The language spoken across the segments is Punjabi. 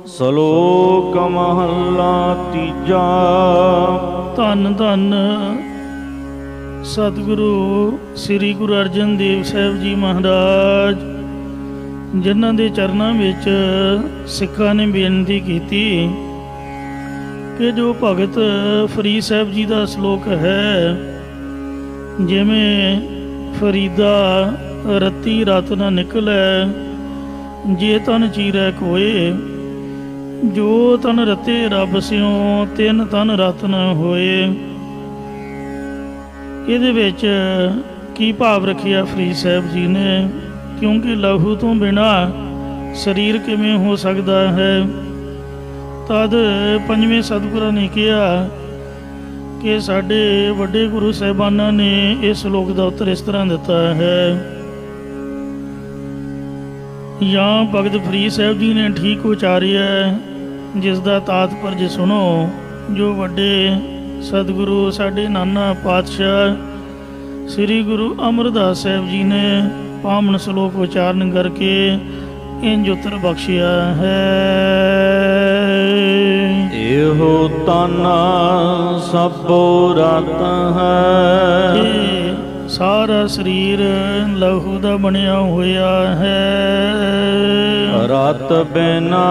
ਸ਼ਲੋਕ ਮਹੱਲਾ ਤੀਜਾ। ਧੰਨ ਧੰਨ ਸਤਿਗੁਰੂ ਸ੍ਰੀ ਗੁਰੂ ਅਰਜਨ ਦੇਵ ਸਾਹਿਬ ਜੀ ਮਹਾਰਾਜ, ਜਿਨ੍ਹਾਂ ਦੇ ਚਰਨਾਂ ਵਿੱਚ ਸਿੱਖਾਂ ਨੇ ਬੇਨਤੀ ਕੀਤੀ ਕਿ ਜੋ ਭਗਤ ਫਰੀਦ ਸਾਹਿਬ ਜੀ ਦਾ ਸ਼ਲੋਕ ਹੈ, ਜਿਵੇਂ ਫਰੀਦਾ ਰਤੀ ਰਤ ਨਾ ਨਿਕਲੈ, ਜੇ ਤਨ ਚੀਰੈ ਕੋਏ, ਜੋ ਤਨ ਰਤੇ ਰੱਬ ਸਿਉ ਤਿੰਨ ਤਨ ਰਤ ਨ ਹੋਏ। ਇਹਦੇ ਵਿੱਚ ਕੀ ਭਾਵ ਰੱਖਿਆ ਫਰੀਦ ਸਾਹਿਬ ਜੀ ਨੇ? ਕਿਉਂਕਿ ਲਹੂ ਤੋਂ ਬਿਨਾ ਸਰੀਰ ਕਿਵੇਂ ਹੋ ਸਕਦਾ ਹੈ। ਤਦ ਪੰਜਵੇਂ ਸਤਿਗੁਰਾਂ ਨੇ ਕਿਹਾ ਕਿ ਸਾਡੇ ਵੱਡੇ ਗੁਰੂ ਸਾਹਿਬਾਨਾਂ ਨੇ ਇਸ ਸ਼ਲੋਕ ਦਾ ਉੱਤਰ ਇਸ ਤਰ੍ਹਾਂ ਦਿੱਤਾ ਹੈ, ਜਾਂ ਭਗਤ ਫਰੀਦ ਸਾਹਿਬ ਜੀ ਨੇ ਠੀਕ ਉਚਾਰਿਆ, ਜਿਸ ਦਾ ਤਾਤਪਰਜ ਸੁਣੋ। ਜੋ ਵੱਡੇ ਸਤਿਗੁਰੂ ਸਾਡੇ ਨਾਨਾ ਪਾਤਸ਼ਾਹ ਸ੍ਰੀ ਗੁਰੂ ਅਮਰਦਾਸ ਸਾਹਿਬ ਜੀ ਨੇ ਪਾਵਨ ਸ਼ਲੋਕ ਉਚਾਰਨ ਕਰਕੇ ਇੰਜ ਉੱਤਰ ਬਖਸ਼ਿਆ ਹੈ। ਇਹੋ ਤਨ ਸਭੋ ਰਤ ਹੈ, ਇਹ ਸਾਰਾ ਸਰੀਰ ਲਹੂ ਦਾ ਬਣਿਆ ਹੋਇਆ ਹੈ। ਰਤ ਬਿਨਾ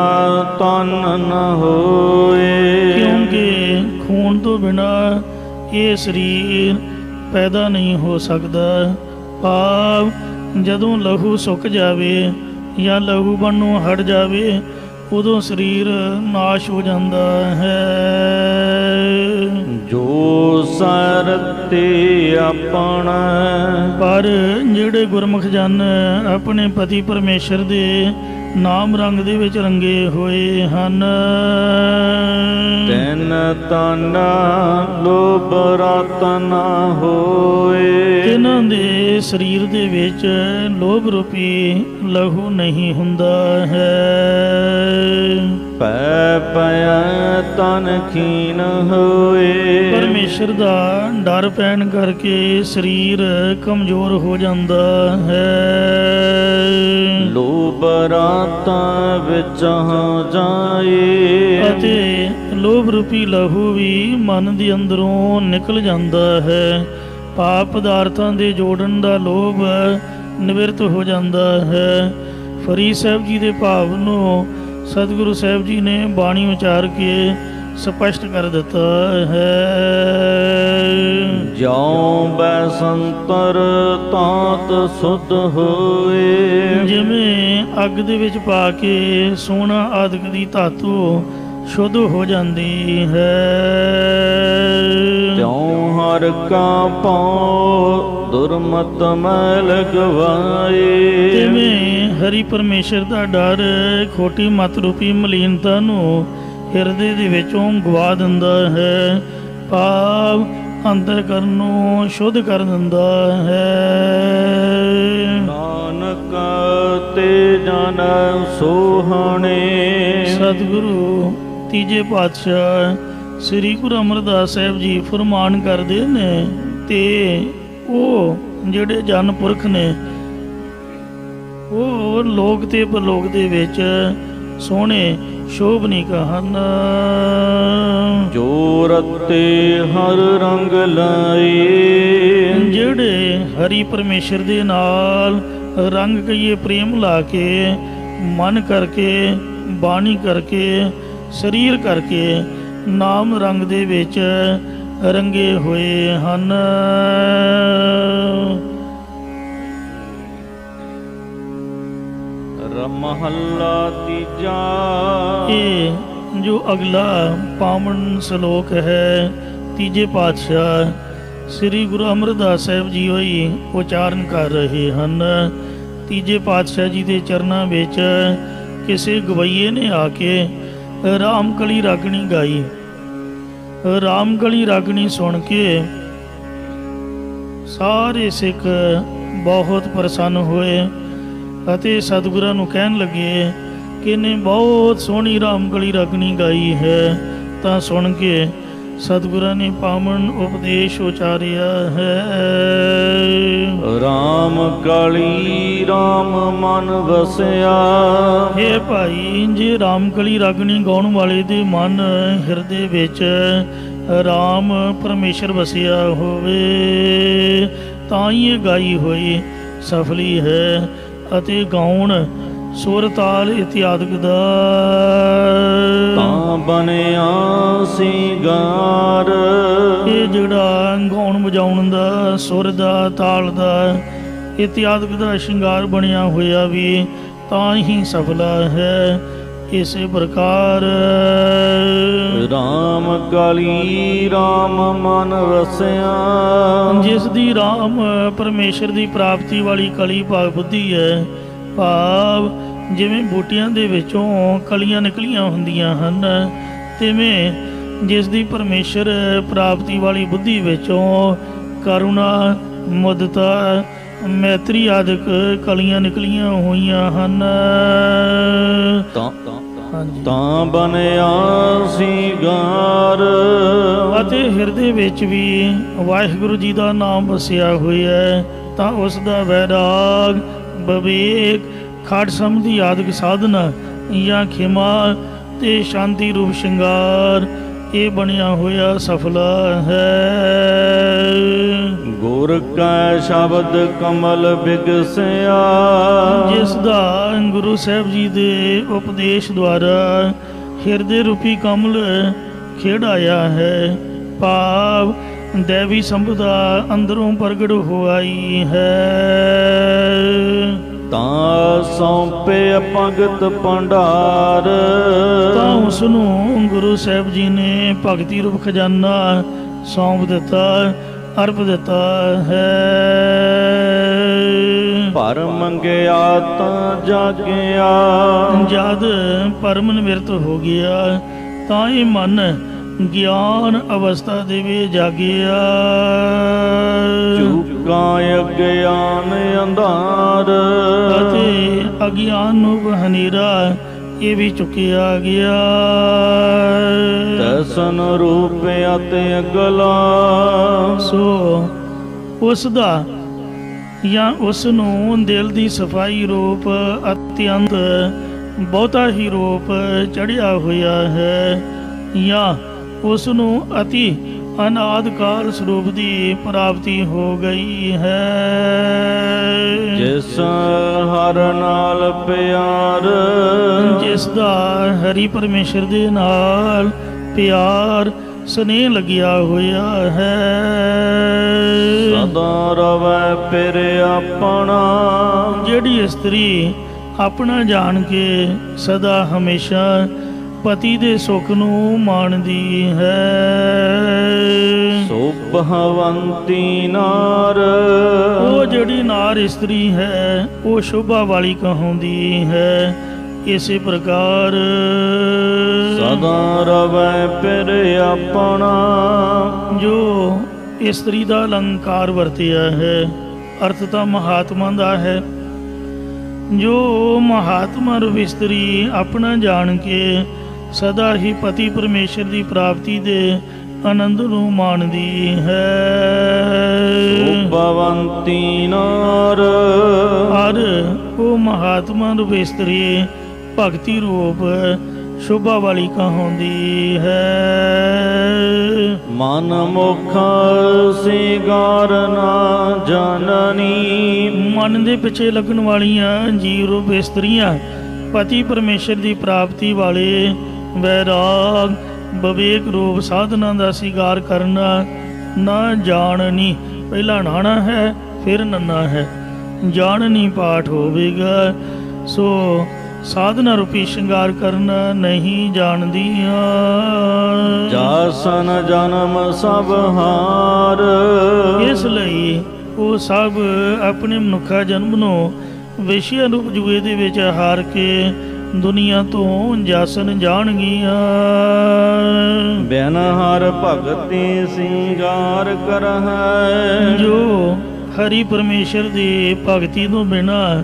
ਤਨ ਨ ਹੋਏ, ਕਿਉਂਕਿ ਖੂਨ ਤੋਂ ਬਿਨਾ ਇਹ ਸਰੀਰ ਪੈਦਾ ਨਹੀਂ ਹੋ ਸਕਦਾ। ਭਾਵ ਜਦੋਂ ਲਹੂ ਸੁੱਕ ਜਾਵੇ ਜਾਂ ਲਹੂ ਬਣਨੋਂ ਹਟ ਜਾਵੇ, ਉਦੋਂ ਸਰੀਰ ਨਾਸ਼ ਹੋ ਜਾਂਦਾ ਹੈ। ਜੋ ਸਰਤੇ ਆਪਣਾ, ਪਰ ਜਿਹੜੇ ਗੁਰਮੁਖ ਜਨ ਆਪਣੇ ਪਤੀ ਪਰਮੇਸ਼ਰ ਦੇ ਨਾਮ ਰੰਗ ਦੇ ਵਿੱਚ ਰੰਗੇ ਹੋਏ ਹਨ, ਤਿੰਨ ਤਨ ਲੋਭ ਰਤ ਨ ਹੋਏ, ਤਿਨਾਂ ਦੇ ਸਰੀਰ ਦੇ ਵਿੱਚ ਲੋਭ ਰੂਪੀ ਲਹੂ ਨਹੀਂ ਹੁੰਦਾ ਹੈ। ਪੈ ਪਿਆ ਤਨ ਖੀਨ ਹੋਏ, ਪਰਮੇਸ਼ਰ ਦਾ ਡਰ ਪੈਣ ਕਰਕੇ ਸਰੀਰ ਕਮਜ਼ੋਰ ਹੋ ਜਾਂਦਾ ਹੈ। ਲੋਭ ਰਤ ਵਿੱਚ ਜਾਏ, ਅਤੇ ਲੋਭ ਰੂਪੀ ਲਹੂ ਵੀ ਮਨ ਦੇ ਅੰਦਰੋਂ ਨਿਕਲ ਜਾਂਦਾ ਹੈ। ਪਾਪ ਪਦਾਰਥਾਂ ਦੇ ਜੋੜਨ ਦਾ ਲੋਭ ਨਿਵਰਤ ਹੋ ਜਾਂਦਾ ਹੈ। ਫਰੀਦ ਸਾਹਿਬ ਜੀ ਦੇ ਭਾਵ ਨੂੰ ਸਤਿਗੁਰੂ ਸਾਹਿਬ ਜੀ ਨੇ ਬਾਣੀ ਉਚਾਰ ਕੇ ਸਪਸ਼ਟ ਕਰ ਦਿੱਤਾ ਹੈ। ਜਿਉ ਬੈਸੰਤਰ ਤਾਤ ਸੁਧ ਹੋਏ, ਜਿਵੇਂ ਅੱਗ ਦੇ ਵਿੱਚ ਪਾ ਕੇ ਸੋਨਾ ਆਦਿਕ ਦੀ ਧਾਤੂ ਸ਼ੁੱਧ ਹੋ ਜਾਂਦੀ ਹੈ। ਤਿਉ ਹਰ ਕਾ ਪਾਉ ਦੁਰਮਤ ਮੈਲ ਗਵਾਏ, ਤਿਵੇਂ ਹਰੀ ਪਰਮੇਸ਼ਰ ਦਾ ਡਰ ਖੋਟੀ ਮਤ ਰੂਪੀ ਮਲੀਨਤਾ ਨੂੰ ਹਿਰਦੇ ਦੇ ਵਿੱਚੋਂ ਗਵਾ ਦਿੰਦਾ ਹੈ। ਭਾਵ ਅੰਤਰਕਰਨ ਨੂੰ ਸ਼ੁੱਧ ਕਰ ਦਿੰਦਾ ਹੈ। ਨਾਨਕ ਤੇ ਜਨ ਸੋਹਣੇ, ਸਤਿਗੁਰੂ ਤੀਜੇ ਪਾਤਸ਼ਾਹ ਸ੍ਰੀ ਗੁਰੂ ਅਮਰਦਾਸ ਸਾਹਿਬ ਜੀ ਫਰਮਾਨ ਕਰਦੇ ਨੇ, ਤੇ ਉਹ ਜਿਹੜੇ ਜਨ ਪੁਰਖ ਨੇ ਉਹ ਲੋਕ ਤੇ ਪਰਲੋਕ ਦੇ ਵਿੱਚ ਸੋਹਣੇ ਸ਼ੋਭਨੀਕ ਹਨ। ਜੋ ਰਤੇ ਹਰ ਰੰਗ ਲਾਏ, ਜਿਹੜੇ ਹਰੀ ਪਰਮੇਸ਼ਰ ਦੇ ਨਾਲ ਰੰਗ ਕਈਏ ਪ੍ਰੇਮ ਲਾ ਕੇ, ਮਨ ਕਰਕੇ, ਬਾਣੀ ਕਰਕੇ, ਸਰੀਰ ਕਰਕੇ ਨਾਮ ਰੰਗ ਦੇ ਵਿੱਚ ਰੰਗੇ ਹੋਏ ਹਨ। ਮਹੱਲਾ ਤੀਜਾ। ਇਹ ਜੋ ਅਗਲਾ ਪਾਵਨ ਸ਼ਲੋਕ ਹੈ, ਤੀਜੇ ਪਾਤਸ਼ਾਹ ਸ੍ਰੀ ਗੁਰੂ ਅਮਰਦਾਸ ਸਾਹਿਬ ਜੀ ਹੋਈ ਉਚਾਰਨ ਕਰ ਰਹੇ ਹਨ। ਤੀਜੇ ਪਾਤਸ਼ਾਹ ਜੀ ਦੇ ਚਰਨਾਂ ਵਿੱਚ ਕਿਸੇ ਗਵਈਏ ਨੇ ਆ ਕੇ ਰਾਮਕਲੀ ਰਾਗਣੀ ਗਾਈ। ਰਾਮਕਲੀ ਰਾਗਣੀ ਸੁਣ ਕੇ ਸਾਰੇ ਸਿੱਖ ਬਹੁਤ ਪ੍ਰਸੰਨ ਹੋਏ ਅਤੇ ਸਤਿਗੁਰਾਂ ਨੂੰ ਕਹਿਣ ਲੱਗੇ ਕਿ ਇਹਨੇ ਬਹੁਤ ਸੋਹਣੀ ਰਾਮਕਲੀ ਰਾਗਣੀ ਗਾਈ ਹੈ। ਤਾਂ ਸੁਣ ਕੇ ਸਤਿਗੁਰਾਂ ਨੇ ਪਾਵਨ ਉਪਦੇਸ਼ ਉਚਾਰਿਆ ਹੈ। ਰਾਮ ਕਲੀ ਰਾਮ ਮਨ ਵਸਿਆ। ਇਹ ਭਾਈ, ਜੇ ਰਾਮਕਲੀ ਰਾਗਣੀ ਗਾਉਣ ਵਾਲੇ ਦੇ ਮਨ ਹਿਰਦੇ ਵਿੱਚ ਰਾਮ ਪਰਮੇਸ਼ਰ ਵਸਿਆ ਹੋਵੇ ਤਾਂ ਹੀ ਇਹ ਗਾਈ ਹੋਈ ਸਫਲੀ ਹੈ। ਅਤੇ ਗਾਉਣ ਸੁਰ ਤਾਲ ਇਤਿਆਦਿਕ ਦਾ ਤਾਂ ਬਣਿਆ ਸਿੰਗਾਰ। ਇਹ ਜਿਹੜਾ ਗਾਉਣ ਵਜਾਉਣ ਦਾ, ਸੁਰ ਦਾ, ਤਾਲ ਦਾ, ਇਤਿਆਦਿਕ ਦਾ ਸ਼ਿੰਗਾਰ ਬਣਿਆ ਹੋਇਆ ਵੀ ਤਾਂ ਹੀ ਸਫਲਾ ਹੈ। ਇਸੇ ਪ੍ਰਕਾਰ ਰਾਮ ਕਲੀ ਰਾਮ ਮਨ ਵਸਿਆ। ਜਿਸ ਦੀ ਰਾਮ ਪਰਮੇਸ਼ਰ ਦੀ ਪ੍ਰਾਪਤੀ ਵਾਲੀ ਕਲੀ ਭਾਵ ਬੁੱਧੀ ਹੈ, ਭਾਵ ਜਿਵੇਂ ਬੂਟਿਆਂ ਦੇ ਵਿੱਚੋਂ ਕਲੀਆਂ ਨਿਕਲੀਆਂ ਹੁੰਦੀਆਂ ਹਨ, ਤਿਵੇਂ ਜਿਸ ਦੀ ਪਰਮੇਸ਼ਰ ਪ੍ਰਾਪਤੀ ਵਾਲੀ ਬੁੱਧੀ ਵਿੱਚੋਂ ਕਰੁਣਾ, ਮੁਦਤਾ, ਮੈਤਰੀ ਆਦਿਕ ਕਲੀਆਂ ਨਿਕਲੀਆਂ ਹੋਈਆਂ ਹਨ। ਤਾਂ ਬਣਿਆ ਸਿੰਗਾਰ। ਅਤੇ ਹਿਰਦੇ ਵਿੱਚ ਵੀ ਵਾਹਿਗੁਰੂ ਜੀ ਦਾ ਨਾਮ ਵਸਿਆ ਹੋਇਆ ਹੈ ਤਾਂ ਉਸ ਦਾ ਵੈਰਾਗ, ਵਿਵੇਕ, ਖੜ ਸਮਝੀ ਆਦਿਕ ਸਾਧਨਾ ਜਾਂ ਖਿਮਾ ਤੇ ਸ਼ਾਂਤੀ ਰੂਪ ਸ਼ਿੰਗਾਰ ਇਹ ਬਣਿਆ ਹੋਇਆ ਸਫਲਾ ਹੈ। ਗੁਰ ਕਾ ਸ਼ਬਦ ਕਮਲ ਬਿਗਸਿਆ। ਜਿਸ ਦਾ ਗੁਰੂ ਸਾਹਿਬ ਜੀ ਦੇ ਉਪਦੇਸ਼ ਦੁਆਰਾ ਹਿਰਦੇ ਰੂਪੀ ਕਮਲ ਖੇੜਾਇਆ ਹੈ, ਭਾਵ ਦੇਵੀ ਸੰਪਦਾ ਅੰਦਰੋਂ ਪ੍ਰਗਟ ਹੋਈ ਹੈ। ਤਾਂ ਸੌਂਪੇ ਭਗਤ ਭੰਡਾਰ। ਤਾਂ ਉਸ ਨੂੰ ਗੁਰੂ ਸਾਹਿਬ ਜੀ ਨੇ ਭਗਤੀ ਰੂਪ ਖਜ਼ਾਨਾ ਸੌਂਪ ਦਿੱਤਾ, ਅਰਪ ਦਿੱਤਾ ਹੈ। ਭਰ ਮੰਗਿਆ ਤਾਂ ਜਾਗਿਆ। ਜਦ ਪਰਮ ਨਿਵਰਤ ਹੋ ਗਿਆ ਤਾਂ ਇਹ ਮਨ ਗਿਆਨ ਅਵਸਥਾ ਦੇ ਵਿੱਚ ਜਾਗਿਆ। ਝੂਕਾ ਅਗਿਆਨ ਅੰਧਾਰ। ਅਤੇ ਅਗਿਆਨ ਨੂੰ ਹਨੇਰਾ ਇਹ ਵੀ ਚੁੱਕਿਆ ਗਿਆ। ਤੈਸਨ ਰੂਪ ਅਤੇ ਅਗਲਾ। ਸੋ ਉਸ ਦਾ ਜਾਂ ਉਸ ਨੂੰ ਦਿਲ ਦੀ ਸਫਾਈ ਰੂਪ ਅਤਿਅੰਤ ਬਹੁਤਾ ਹੀ ਰੂਪ ਚੜ੍ਹਿਆ ਹੋਇਆ ਹੈ, ਜਾਂ ਉਸ ਨੂੰ ਅਤੀ ਅਨਾਦ ਕਾਲ ਸਰੂਪ ਦੀ ਪ੍ਰਾਪਤੀ ਹੋ ਗਈ ਹੈ। ਜਿਸ ਹਰ ਨਾਲ ਪਿਆਰ। ਜਿਸ ਦਾ ਹਰੀ ਪਰਮੇਸ਼ਰ ਦੇ ਨਾਲ ਪਿਆਰ ਸਨੇਹ ਲੱਗਿਆ ਹੋਇਆ ਹੈ। ਸਦਾ ਰਵੈ ਫਿਰ ਆਪਣਾ। ਜਿਹੜੀ ਇਸਤਰੀ ਆਪਣਾ ਜਾਣ ਕੇ ਸਦਾ ਹਮੇਸ਼ਾ ਪਤੀ ਦੇ ਸੁੱਖ ਨੂੰ ਮਾਣਦੀ ਹੈ। ਸੁਭਵੰਤੀ ਨਾਰ। ਉਹ ਜਿਹੜੀ ਨਾਰ ਇਸਤਰੀ ਹੈ ਉਹ ਸ਼ੋਭਾ ਵਾਲੀ ਕਹਾਉਂਦੀ ਹੈ। ਇਸੇ ਪ੍ਰਕਾਰ ਸਦਾ ਰਵੈ ਫਿਰ ਆਪਣਾ। ਜੋ ਇਸਤਰੀ ਦਾ ਅਲੰਕਾਰ ਵਰਤਿਆ ਹੈ, ਅਰਥ ਤਾਂ ਮਹਾਤਮਾ ਦਾ ਹੈ। ਜੋ ਮਹਾਤਮਾ ਰੂਪ ਇਸਤਰੀ ਆਪਣਾ ਜਾਣ ਕੇ ਸਦਾ ਹੀ ਪਤੀ ਪਰਮੇਸ਼ਰ ਦੀ ਪ੍ਰਾਪਤੀ ਦੇ ਆਨੰਦ ਨੂੰ ਮਾਣਦੀ ਹੈ। ਸੁਭਵੰਤੀ ਨਾਰ। ਔਰ ਉਹ ਮਹਾਤਮਾ ਰੂਪ ਇਸਤਰੀ ਭਗਤੀ ਰੂਪ ਸ਼ੋਭਾ ਵਾਲੀ ਕਹਾਉਂਦੀ ਹੈ। ਮਨ ਮੁਖ ਸਿੰਗਾਰ ਨਾ ਜਾਣਨੀ। ਮਨ ਦੇ ਪਿੱਛੇ ਲੱਗਣ ਵਾਲੀਆਂ ਜੀਵ ਰੂਪ ਇਸਤਰੀਆਂ ਪਤੀ ਪਰਮੇਸ਼ਰ ਦੀ ਪ੍ਰਾਪਤੀ ਵਾਲੇ ਵੈਰਾਗ, ਵਿਵੇਕ ਰੂਪ ਸਾਧਨਾ ਦਾ ਸ਼ਿੰਗਾਰ ਕਰਨਾ ਨਾ ਜਾਣਨੀ। ਪਹਿਲਾਂ ਨਹਾਣਾ ਹੈ ਫਿਰ ਨੰਨਾ ਹੈ, ਜਾਣਨੀ ਪਾਠ ਹੋਵੇਗਾ। ਸੋ ਸਾਧਨਾ ਰੂਪੀ ਸ਼ਿੰਗਾਰ ਕਰਨਾ ਨਹੀਂ ਜਾਣਦੀਆਂ। ਜਾਸਨ ਜਨਮ ਸਭ ਹਾਰ। ਇਸ ਲਈ ਉਹ ਸਭ ਆਪਣੇ ਮਨੁੱਖਾ ਜਨਮ ਨੂੰ ਵਿਸ਼ੇ ਰੂਪ ਜੂਏ ਦੇ ਵਿੱਚ ਹਾਰ ਕੇ ਦੁਨੀਆ ਤੋਂ ਜਾਸਨ ਜਾਣਗੀਆਂ। ਬਿਨ ਹਰ ਭਗਤੀ ਸਿੰਗਾਰ ਕਰਹਿ। ਜੋ ਹਰੀ ਪਰਮੇਸ਼ਰ ਦੀ ਭਗਤੀ ਤੋਂ ਬਿਨਾਂ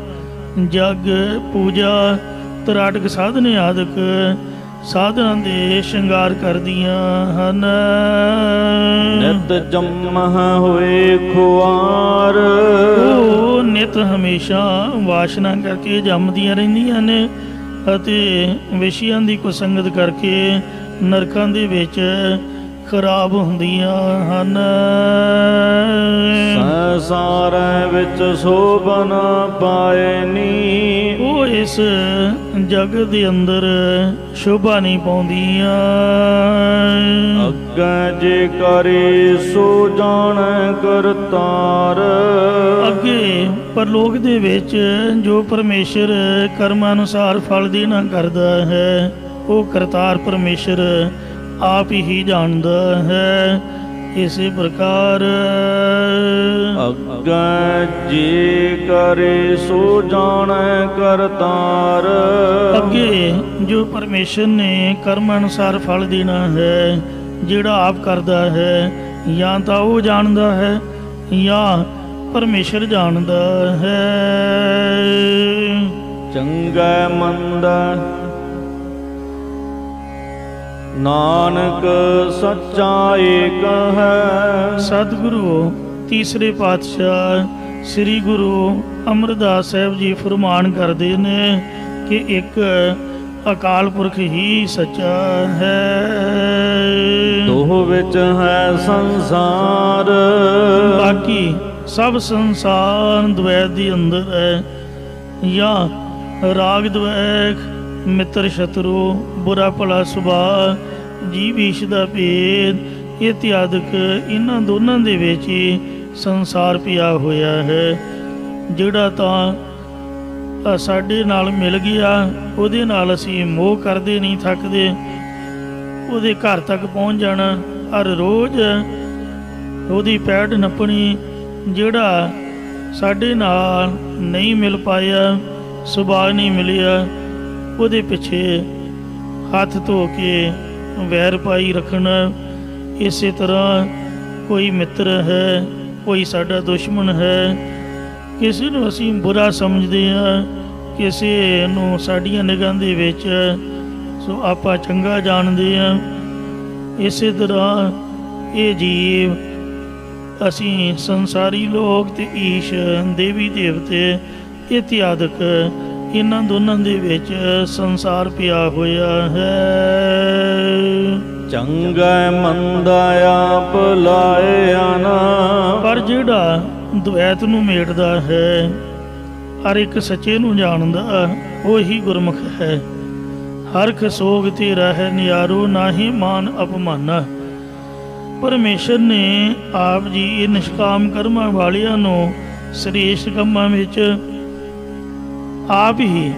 ਜਗ, ਪੂਜਾ, ਤਰਾਟਕ ਸਾਧਨੇ ਆਦਿਕ ਸਾਧਨਾਂ ਦੇ ਸ਼ਿੰਗਾਰ ਕਰਦੀਆਂ ਹਨ। ਨਿਤ ਜੰਮਹ ਹੋਏ ਖੁਆਰ, ਉਹ ਨਿਤ ਹਮੇਸ਼ਾ ਵਾਸ਼ਨਾ ਕਰਕੇ ਜੰਮਦੀਆਂ ਰਹਿੰਦੀਆਂ ਨੇ ਅਤੇ ਵਿਸ਼ਿਆਂ ਦੀ ਕੁਸੰਗਤ ਕਰਕੇ ਨਰਕਾਂ ਦੇ ਵਿੱਚ ਖਰਾਬ ਹੁੰਦੀਆਂ ਹਨ। ਸੰਸਾਰੈ ਵਿੱਚ ਸੋਭਨ ਪਾਏ ਨੀ, ਉਹ ਇਸ ਜਗਤ ਦੇ ਅੰਦਰ ਸ਼ੋਭਾ ਨਹੀਂ ਪਾਉਂਦੀਆਂ। ਅੱਗੇ ਜੇ ਕਰੇ ਸੋ ਜਾਣੈ ਕਰਤਾਰ, ਅੱਗੇ ਪਰਲੋਕ ਦੇ ਵਿੱਚ ਜੋ ਪਰਮੇਸ਼ਰ ਕਰਮਾਂ ਅਨੁਸਾਰ ਫਲ ਦੇਣਾ ਕਰਦਾ ਹੈ, ਉਹ ਕਰਤਾਰ ਪਰਮੇਸ਼ਰ ਆਪ ਹੀ ਜਾਣਦਾ ਹੈ। ਇਸੇ ਪ੍ਰਕਾਰ ਅੱਗੇ ਜੇ ਕਰੇ ਸੋ ਜਾਣੈ ਕਰਤਾਰ, ਅੱਗੇ ਜੋ ਪਰਮੇਸ਼ਰ ਨੇ ਕਰਮ ਅਨੁਸਾਰ ਫਲ ਦੇਣਾ ਹੈ, ਜਿਹੜਾ ਆਪ ਕਰਦਾ ਹੈ, ਜਾਂ ਤਾਂ ਉਹ ਜਾਣਦਾ ਹੈ ਜਾਂ ਪਰਮੇਸ਼ਰ ਜਾਣਦਾ ਹੈ। ਚੰਗਾ ਮੰਦਾ ਨਾਨਕ ਸੱਚਾ ਏਕ ਹੈ। ਸਤਿਗੁਰੂ ਤੀਸਰੇ ਪਾਤਸ਼ਾਹ ਸ੍ਰੀ ਗੁਰੂ ਅਮਰਦਾਸ ਸਾਹਿਬ ਜੀ ਫਰਮਾਨ ਕਰਦੇ ਨੇ ਕਿ ਇੱਕ ਅਕਾਲ ਪੁਰਖ ਹੀ ਸੱਚਾ ਹੈ। ਦੋਹ ਵਿੱਚ ਹੈ ਸੰਸਾਰ, ਬਾਕੀ ਸਭ ਸੰਸਾਰ ਦਵੈਤ ਦੇ ਅੰਦਰ ਹੈ, ਜਾਂ ਰਾਗ ਦਵੈਖ, ਮਿੱਤਰ ਸ਼ਤਰੂ, ਬੁਰਾ ਭਲਾ ਸੁਭਾਅ, ਜੀਵ ਈਸ਼ ਦਾ ਭੇਦ ਇਤਿਆਦਿਕ ਇਹਨਾਂ ਦੋਨਾਂ ਦੇ ਵਿੱਚ ਹੀ ਸੰਸਾਰ ਪਿਆ ਹੋਇਆ ਹੈ। ਜਿਹੜਾ ਤਾਂ ਸਾਡੇ ਨਾਲ ਮਿਲ ਗਿਆ ਉਹਦੇ ਨਾਲ ਅਸੀਂ ਮੋਹ ਕਰਦੇ ਨਹੀਂ ਥੱਕਦੇ, ਉਹਦੇ ਘਰ ਤੱਕ ਪਹੁੰਚ ਜਾਣਾ, ਹਰ ਰੋਜ਼ ਉਹਦੀ ਪੈੜ ਨੱਪਣੀ। ਜਿਹੜਾ ਸਾਡੇ ਨਾਲ ਨਹੀਂ ਮਿਲ ਪਾਇਆ, ਸੁਭਾਅ ਨਹੀਂ ਮਿਲਿਆ, ਉਹਦੇ ਪਿੱਛੇ ਹੱਥ ਧੋ ਕੇ ਵੈਰ ਪਾਈ ਰੱਖਣਾ। ਇਸੇ ਤਰ੍ਹਾਂ ਕੋਈ ਮਿੱਤਰ ਹੈ, ਕੋਈ ਸਾਡਾ ਦੁਸ਼ਮਣ ਹੈ, ਕਿਸੇ ਨੂੰ ਅਸੀਂ ਬੁਰਾ ਸਮਝਦੇ ਹਾਂ, ਕਿਸੇ ਨੂੰ ਸਾਡੀਆਂ ਨਿਗਾਹਾਂ ਦੇ ਵਿੱਚ ਸੋ ਆਪਾਂ ਚੰਗਾ ਜਾਣਦੇ ਹਾਂ। ਇਸੇ ਤਰ੍ਹਾਂ ਇਹ ਜੀਵ, ਅਸੀਂ ਸੰਸਾਰੀ ਲੋਕ ਤੇ ਈਸ਼, ਦੇਵੀ ਦੇਵਤੇ ਇਤਿਆਦਿਕ ਇਹਨਾਂ ਦੋਨਾਂ ਦੇ ਵਿੱਚ ਸੰਸਾਰ ਪਿਆ ਹੋਇਆ ਹੈ। ਚੰਗਾ ਮੰਦਾ ਆਪ ਲਾਇਆ ਨਾ, ਪਰ ਜਿਹੜਾ ਦਵੈਤ ਨੂੰ ਮੇਟਦਾ ਹੈ, ਹਰ ਇੱਕ ਸੱਚੇ ਨੂੰ ਜਾਣਦਾ, ਉਹੀ ਗੁਰਮੁਖ ਹੈ। ਹਰਖ ਸੋਗ ਤੇ ਰਹਿ ਨਿਆਰੋ, ਨਾਹੀ ਮਾਨ ਅਪਮਾਨਾ। ਪਰਮੇਸ਼ਰ ਨੇ ਆਪ ਜੀ ਇਹ ਨਿਸ਼ਕਾਮ ਕਰਮਾਂ ਵਾਲਿਆਂ ਨੂੰ ਸ੍ਰੇਸ਼ਟ ਕੰਮਾਂ ਵਿੱਚ, ਆਪ ਹੀ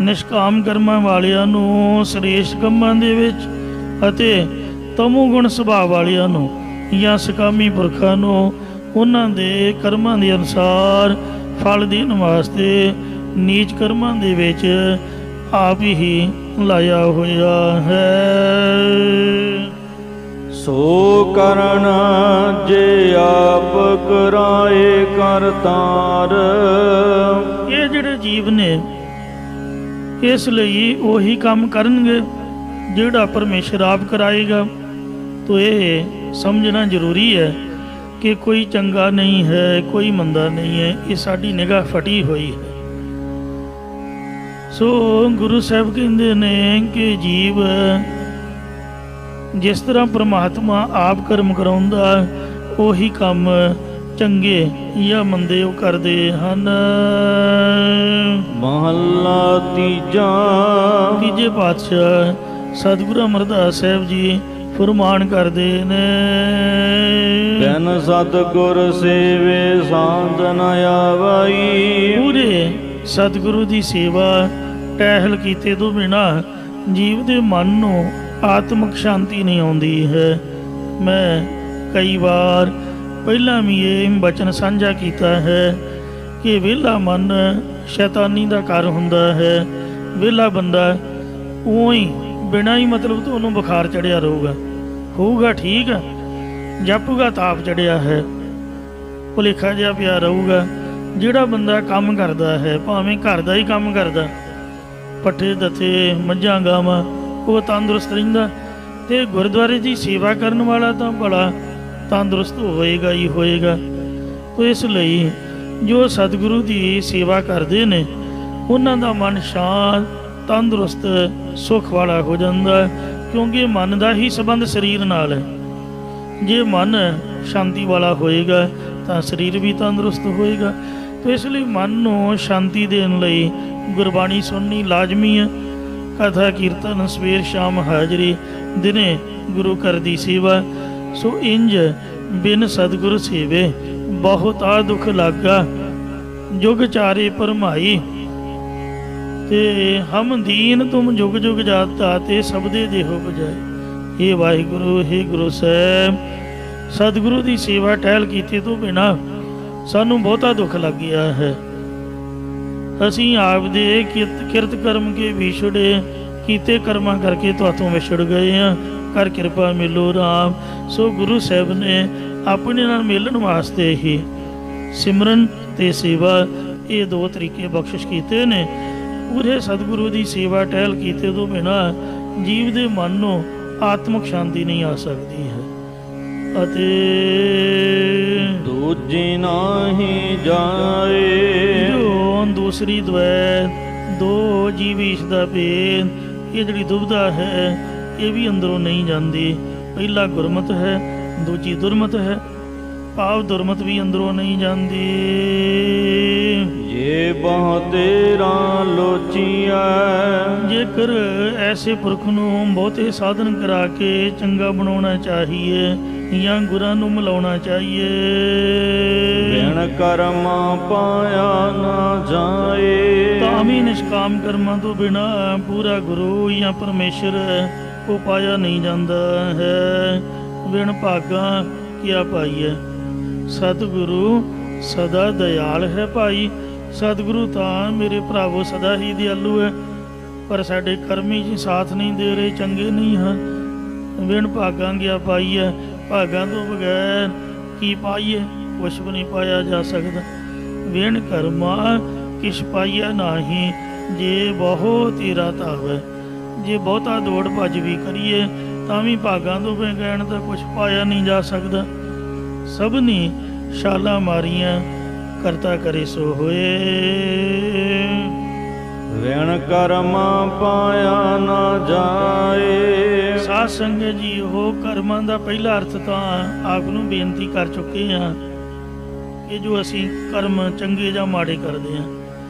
ਨਿਸ਼ਕਾਮ ਕਰਮਾਂ ਵਾਲਿਆਂ ਨੂੰ ਸ੍ਰੇਸ਼ਟ ਕੰਮਾਂ ਦੇ ਵਿੱਚ ਅਤੇ ਤਮੋ ਗੁਣ ਸੁਭਾਅ ਵਾਲਿਆਂ ਨੂੰ ਜਾਂ ਸਕਾਮੀ ਪੁਰਖਾਂ ਨੂੰ ਉਹਨਾਂ ਦੇ ਕਰਮਾਂ ਦੇ ਅਨੁਸਾਰ ਫਲ ਦੇਣ ਵਾਸਤੇ ਨੀਚ ਕਰਮਾਂ ਦੇ ਵਿੱਚ ਆਪ ਹੀ ਲਾਇਆ ਹੋਇਆ ਹੈ। ਸੋ ਕਰਨ ਜੇ ਆਪ ਕਰਾਏ ਕਰਤਾਰ, ਇਹ ਜਿਹੜੇ ਜੀਵ ਨੇ ਇਸ ਲਈ ਉਹੀ ਕੰਮ ਕਰਨਗੇ ਜਿਹੜਾ ਪਰਮੇਸ਼ਰ ਆਪ ਕਰਾਏਗਾ। ਤੋ ਇਹ ਸਮਝਣਾ ਜ਼ਰੂਰੀ ਹੈ ਕਿ ਕੋਈ ਚੰਗਾ ਨਹੀਂ ਹੈ, ਕੋਈ ਮੰਦਾ ਨਹੀਂ ਹੈ, ਇਹ ਸਾਡੀ ਨਿਗਾਹ ਫਟੀ ਹੋਈ ਹੈ। ਸੋ ਗੁਰੂ ਸਾਹਿਬ ਕਹਿੰਦੇ ਨੇ ਕਿ ਜੀਵ ਜਿਸ ਤਰ੍ਹਾਂ ਪਰਮਾਤਮਾ ਆਪ ਕਰਮ ਕਰਾਉਂਦਾ, ਉਹੀ ਕੰਮ ਚੰਗੇ ਜਾਂ ਮੰਦੇ ਉਹ ਕਰਦੇ ਹਨ। ਮਹੱਲਾ ਤੀਜਾ। ਤੀਜੇ ਪਾਤਸ਼ਾਹ ਸਤਿਗੁਰੂ ਅਮਰਦਾਸ ਸਾਹਿਬ ਜੀ ਫਰਮਾਨ ਕਰਦੇ ਨੇ, ਬਿਨ ਸਤਿਗੁਰ ਸੇਵੇ ਸਾਂਝ ਨ ਆਵਈ। ਪੂਰੇ ਸਤਿਗੁਰੂ ਦੀ ਸੇਵਾ ਟਹਿਲ ਕੀਤੇ ਤੋਂ ਬਿਨਾਂ ਜੀਵ ਦੇ ਮਨ ਨੂੰ ਆਤਮਿਕ ਸ਼ਾਂਤੀ ਨਹੀਂ ਆਉਂਦੀ ਹੈ। ਮੈਂ ਕਈ ਵਾਰ ਪਹਿਲਾਂ ਵੀ ਇਹ ਬਚਨ ਸਾਂਝਾ ਕੀਤਾ ਹੈ ਕਿ ਵਿਹਲਾ ਮਨ ਸ਼ੈਤਾਨੀ ਦਾ ਘਰ ਹੁੰਦਾ ਹੈ। ਵਿਹਲਾ ਬੰਦਾ ਉਹੀ ਬਿਨਾਂ ਹੀ ਮਤਲਬ ਤੋਂ ਉਹਨੂੰ ਬੁਖਾਰ ਚੜਿਆ ਰਹੂਗਾ, ਹੋਊਗਾ ਠੀਕ, ਜਪੂਗਾ ਤਾਪ ਚੜਿਆ ਹੈ, ਭੁਲੇਖਾ ਜਿਹਾ ਪਿਆ ਰਹੂਗਾ। ਜਿਹੜਾ ਬੰਦਾ ਕੰਮ ਕਰਦਾ ਹੈ, ਭਾਵੇਂ ਘਰ ਦਾ ਹੀ ਕੰਮ ਕਰਦਾ, ਪੱਠੇ ਦੱਥੇ, ਮੱਝਾਂ ਗਾਵਾਂ, ਉਹ ਤੰਦਰੁਸਤ ਰਹਿੰਦਾ, ਤੇ ਗੁਰਦੁਆਰੇ ਦੀ ਸੇਵਾ ਕਰਨ ਵਾਲਾ ਤਾਂ ਬੜਾ ਤੰਦਰੁਸਤ ਹੋਏਗਾ ਹੀ ਹੋਏਗਾ। ਤੋ ਇਸ ਲਈ ਜੋ ਸਤਿਗੁਰੂ ਦੀ ਸੇਵਾ ਕਰਦੇ ਨੇ ਉਹਨਾਂ ਦਾ ਮਨ ਸ਼ਾਂਤ, ਤੰਦਰੁਸਤ, ਸੁਖ ਵਾਲਾ ਹੋ ਜਾਂਦਾ, ਕਿਉਂਕਿ ਮਨ ਦਾ ਹੀ ਸੰਬੰਧ ਸਰੀਰ ਨਾਲ ਹੈ। ਜੇ ਮਨ ਸ਼ਾਂਤੀ ਵਾਲਾ ਹੋਏਗਾ ਤਾਂ ਸਰੀਰ ਵੀ ਤੰਦਰੁਸਤ ਹੋਏਗਾ। ਤੋ ਇਸ ਲਈ ਮਨ ਨੂੰ ਸ਼ਾਂਤੀ ਦੇਣ ਲਈ ਗੁਰਬਾਣੀ ਸੁਣਨੀ ਲਾਜ਼ਮੀ ਹੈ। ਕਥਾ ਕੀਰਤਨ ਸਵੇਰ ਸ਼ਾਮ ਹਾਜ਼ਰੀ, ਦਿਨੇ ਗੁਰੂ ਘਰ ਦੀ ਸੇਵਾ। ਸੋ ਇੰਜ ਬਿਨ ਸਤਿਗੁਰ ਸੇਵੇ ਬਹੁਤਾ ਦੁੱਖ ਲਾਗਾ, ਜੁਗ ਚਾਰੇ ਭਰਮਾਈ। ਤੇ ਹਮ ਦੀਨ ਤੁਮ ਜੁਗ ਜੁਗ ਜਾਤ ਦਾਤੇ, ਸਬਦੇ ਦੇਹੋ ਬਜਾਏ। हे ਵਾਹਿਗੁਰੂ, हे ਗੁਰੂ ਸਾਹਿਬ, ਸਤਿਗੁਰੂ ਦੀ ਸੇਵਾ ਟਹਿਲ ਕੀਤੇ ਤੋਂ ਬਿਨਾਂ ਸਾਨੂੰ ਬਹੁਤਾ ਦੁੱਖ ਲੱਗ ਗਿਆ ਹੈ। ਅਸੀਂ ਆਪਦੇ ਕਿਰਤ ਕਰਮ ਕੇ ਵਿਛੜੇ, ਕੀਤੇ ਕਰਮਾਂ ਕਰਕੇ ਤੁਹਾਤੋਂ ਵਿਛੜ ਗਏ ਹਾਂ। ਕਰ ਕਿਰਪਾ ਮਿਲੋ ਰਾਮ। ਸੋ ਗੁਰੂ ਸਾਹਿਬ ਨੇ ਆਪਣੇ ਨਾਲ ਮਿਲਣ ਵਾਸਤੇ ਹੀ ਸਿਮਰਨ ਤੇ ਸੇਵਾ, ਇਹ ਦੋ ਤਰੀਕੇ ਬਖਸ਼ਿਸ਼ ਕੀਤੇ ਨੇ। ਪੂਰੇ ਸਤਿਗੁਰੂ ਦੀ ਸੇਵਾ ਟਹਿਲ ਕੀਤੇ ਤੋਂ ਬਿਨਾਂ ਜੀਵ ਦੇ ਮਨ ਨੂੰ ਆਤਮਿਕ ਸ਼ਾਂਤੀ ਨਹੀਂ ਆ ਸਕਦੀ ਹੈ। ਅਤੇ ਦੂਜੀ ਨਾਹੀ ਜਾਏ, ਜੋ ਦੂਸਰੀ ਦਵੈਤ, ਦੋ ਜੀਵ ਈਸ਼ ਦਾ ਭੇਦ, ਇਹ ਜਿਹੜੀ ਦੁਬਿਧਾ ਹੈ ਇਹ ਵੀ ਅੰਦਰੋਂ ਨਹੀਂ ਜਾਂਦੀ। ਪਹਿਲਾ ਗੁਰਮਤਿ ਹੈ, ਦੂਜੀ ਦੁਰਮਤਿ ਹੈ। ਭਾਵ ਦੁਰਮਤ ਵੀ ਅੰਦਰੋਂ ਨਹੀਂ ਜਾਂਦੀ। ਜੇ ਬਹੁ ਤੇਰਾ ਲੋਚੀਐ, ਜੇਕਰ ਐਸੇ ਪੁਰਖ ਨੂੰ ਬਹੁਤੇ ਸਾਧਨ ਕਰਾ ਕੇ ਚੰਗਾ ਬਣਾਉਣਾ ਚਾਹੀਏ ਜਾਂ ਗੁਰਾਂ ਨੂੰ ਮਿਲਾਉਣਾ ਚਾਹੀਏ, ਬਿਨ ਕਰਮਾਂ ਪਾਇਆ ਨਾ ਜਾਏ। ਤਾਂ ਵੀ ਨਿਸ਼ਕਾਮ ਕਰਮਾਂ ਤੋਂ ਬਿਨਾ ਪੂਰਾ ਗੁਰੂ ਜਾਂ ਪਰਮੇਸ਼ਰ ਕੋ ਪਾਇਆ ਨਹੀਂ ਜਾਂਦਾ ਹੈ। ਬਿਨ ਭਾਗਾਂ ਕਿਆ ਪਾਈਏ। ਸਤਿਗੁਰੂ ਸਦਾ ਦਇਆਲ ਹੈ ਭਾਈ। ਸਤਿਗੁਰੂ ਤਾਂ ਮੇਰੇ ਭਰਾਵੋ ਸਦਾ ਹੀ ਦਿਆਲੂ ਹੈ, ਪਰ ਸਾਡੇ ਕਰਮੀ ਜੀ ਸਾਥ ਨਹੀਂ ਦੇ ਰਹੇ, ਚੰਗੇ ਨਹੀਂ ਹਨ। ਬਿਨ ਭਾਗਾਂ ਗਿਆ ਪਾਈਏ, ਭਾਗਾਂ ਤੋਂ ਬਗੈਰ ਕੀ ਪਾਈਏ, ਕੁਛ ਵੀ ਨਹੀਂ ਪਾਇਆ ਜਾ ਸਕਦਾ। ਬਿਨ ਕਰਮਾ ਕਿਛ ਪਾਈਆ ਨਾਹੀ, ਜੇ ਬਹੁ ਤੇਰਾ ਧਾਵੈ। ਜੇ ਬਹੁਤਾ ਦੌੜ ਭੱਜ ਵੀ ਕਰੀਏ ਤਾਂ ਵੀ ਭਾਗਾਂ ਤੋਂ ਬਗੈਰ ਤਾਂ ਕੁਛ ਪਾਇਆ ਨਹੀਂ ਜਾ ਸਕਦਾ। ਸਭਨੀ ਛਾਲਾਂ ਮਾਰੀਆਂ, ਕਰਤਾ ਕਰੇ ਸੋ ਹੋਏ। ਬਿਨ ਕਰਮਾਂ ਪਾਇਆ ਨਾ ਜਾਏ। ਸਾਧ ਸੰਗਤ ਜੀ, ਉਹ ਕਰਮਾਂ ਦਾ ਪਹਿਲਾ ਅਰਥ ਤਾਂ ਆਪ ਨੂੰ ਬੇਨਤੀ ਕਰ ਚੁੱਕੇ ਹਾਂ ਕਿ ਜੋ ਅਸੀਂ ਕਰਮ ਚੰਗੇ ਜਾਂ ਮਾੜੇ ਕਰਦੇ ਹਾਂ।